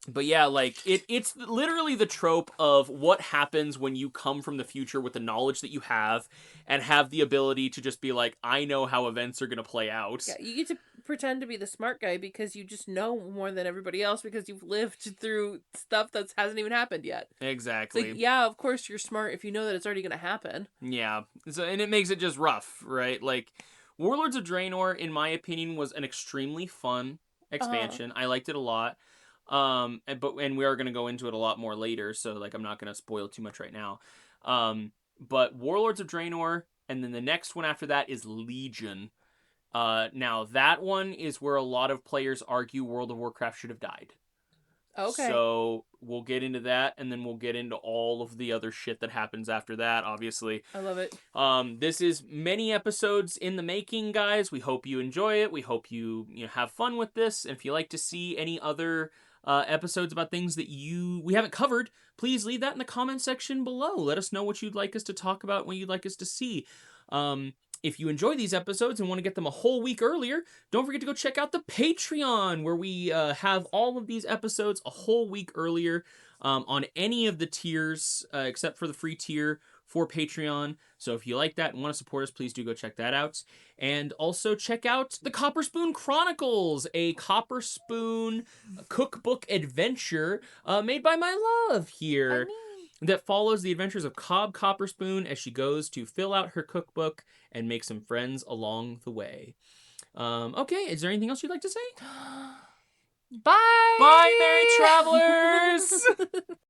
[SPEAKER 1] But yeah, like it's literally the trope of what happens when you come from the future with the knowledge that you have and have the ability to just be like, I know how events are going to play out.
[SPEAKER 2] Yeah, you get to pretend to be the smart guy because you just know more than everybody else because you've lived through stuff that hasn't even happened yet.
[SPEAKER 1] Exactly.
[SPEAKER 2] It's like, yeah, of course you're smart if you know that it's already going to happen.
[SPEAKER 1] Yeah. So, and it makes it just rough, right? Like, Warlords of Draenor, in my opinion, was an extremely fun expansion. I liked it a lot. And we are going to go into it a lot more later, so like I'm not going to spoil too much right now. But Warlords of Draenor, and then the next one after that is Legion. Now that one is where a lot of players argue World of Warcraft should have died.
[SPEAKER 2] Okay.
[SPEAKER 1] So we'll get into that, and then we'll get into all of the other shit that happens after that, obviously.
[SPEAKER 2] I love it.
[SPEAKER 1] This is many episodes in the making, guys. We hope you enjoy it. We hope you have fun with this. And if you like to see any other episodes about things that we haven't covered, please leave that in the comment section below. Let us know what you'd like us to talk about, what you'd like us to see. If you enjoy these episodes and want to get them a whole week earlier, don't forget to go check out the Patreon, where we have all of these episodes a whole week earlier on any of the tiers, except for the free tier for Patreon. So if you like that and want to support us, please do go check that out. And also check out the Copper Spoon Chronicles, a Copper Spoon cookbook adventure made by my love here. That follows the adventures of Cobb Copperspoon as she goes to fill out her cookbook and make some friends along the way. Okay, is there anything else you'd like to say?
[SPEAKER 2] Bye!
[SPEAKER 1] Bye, merry travelers!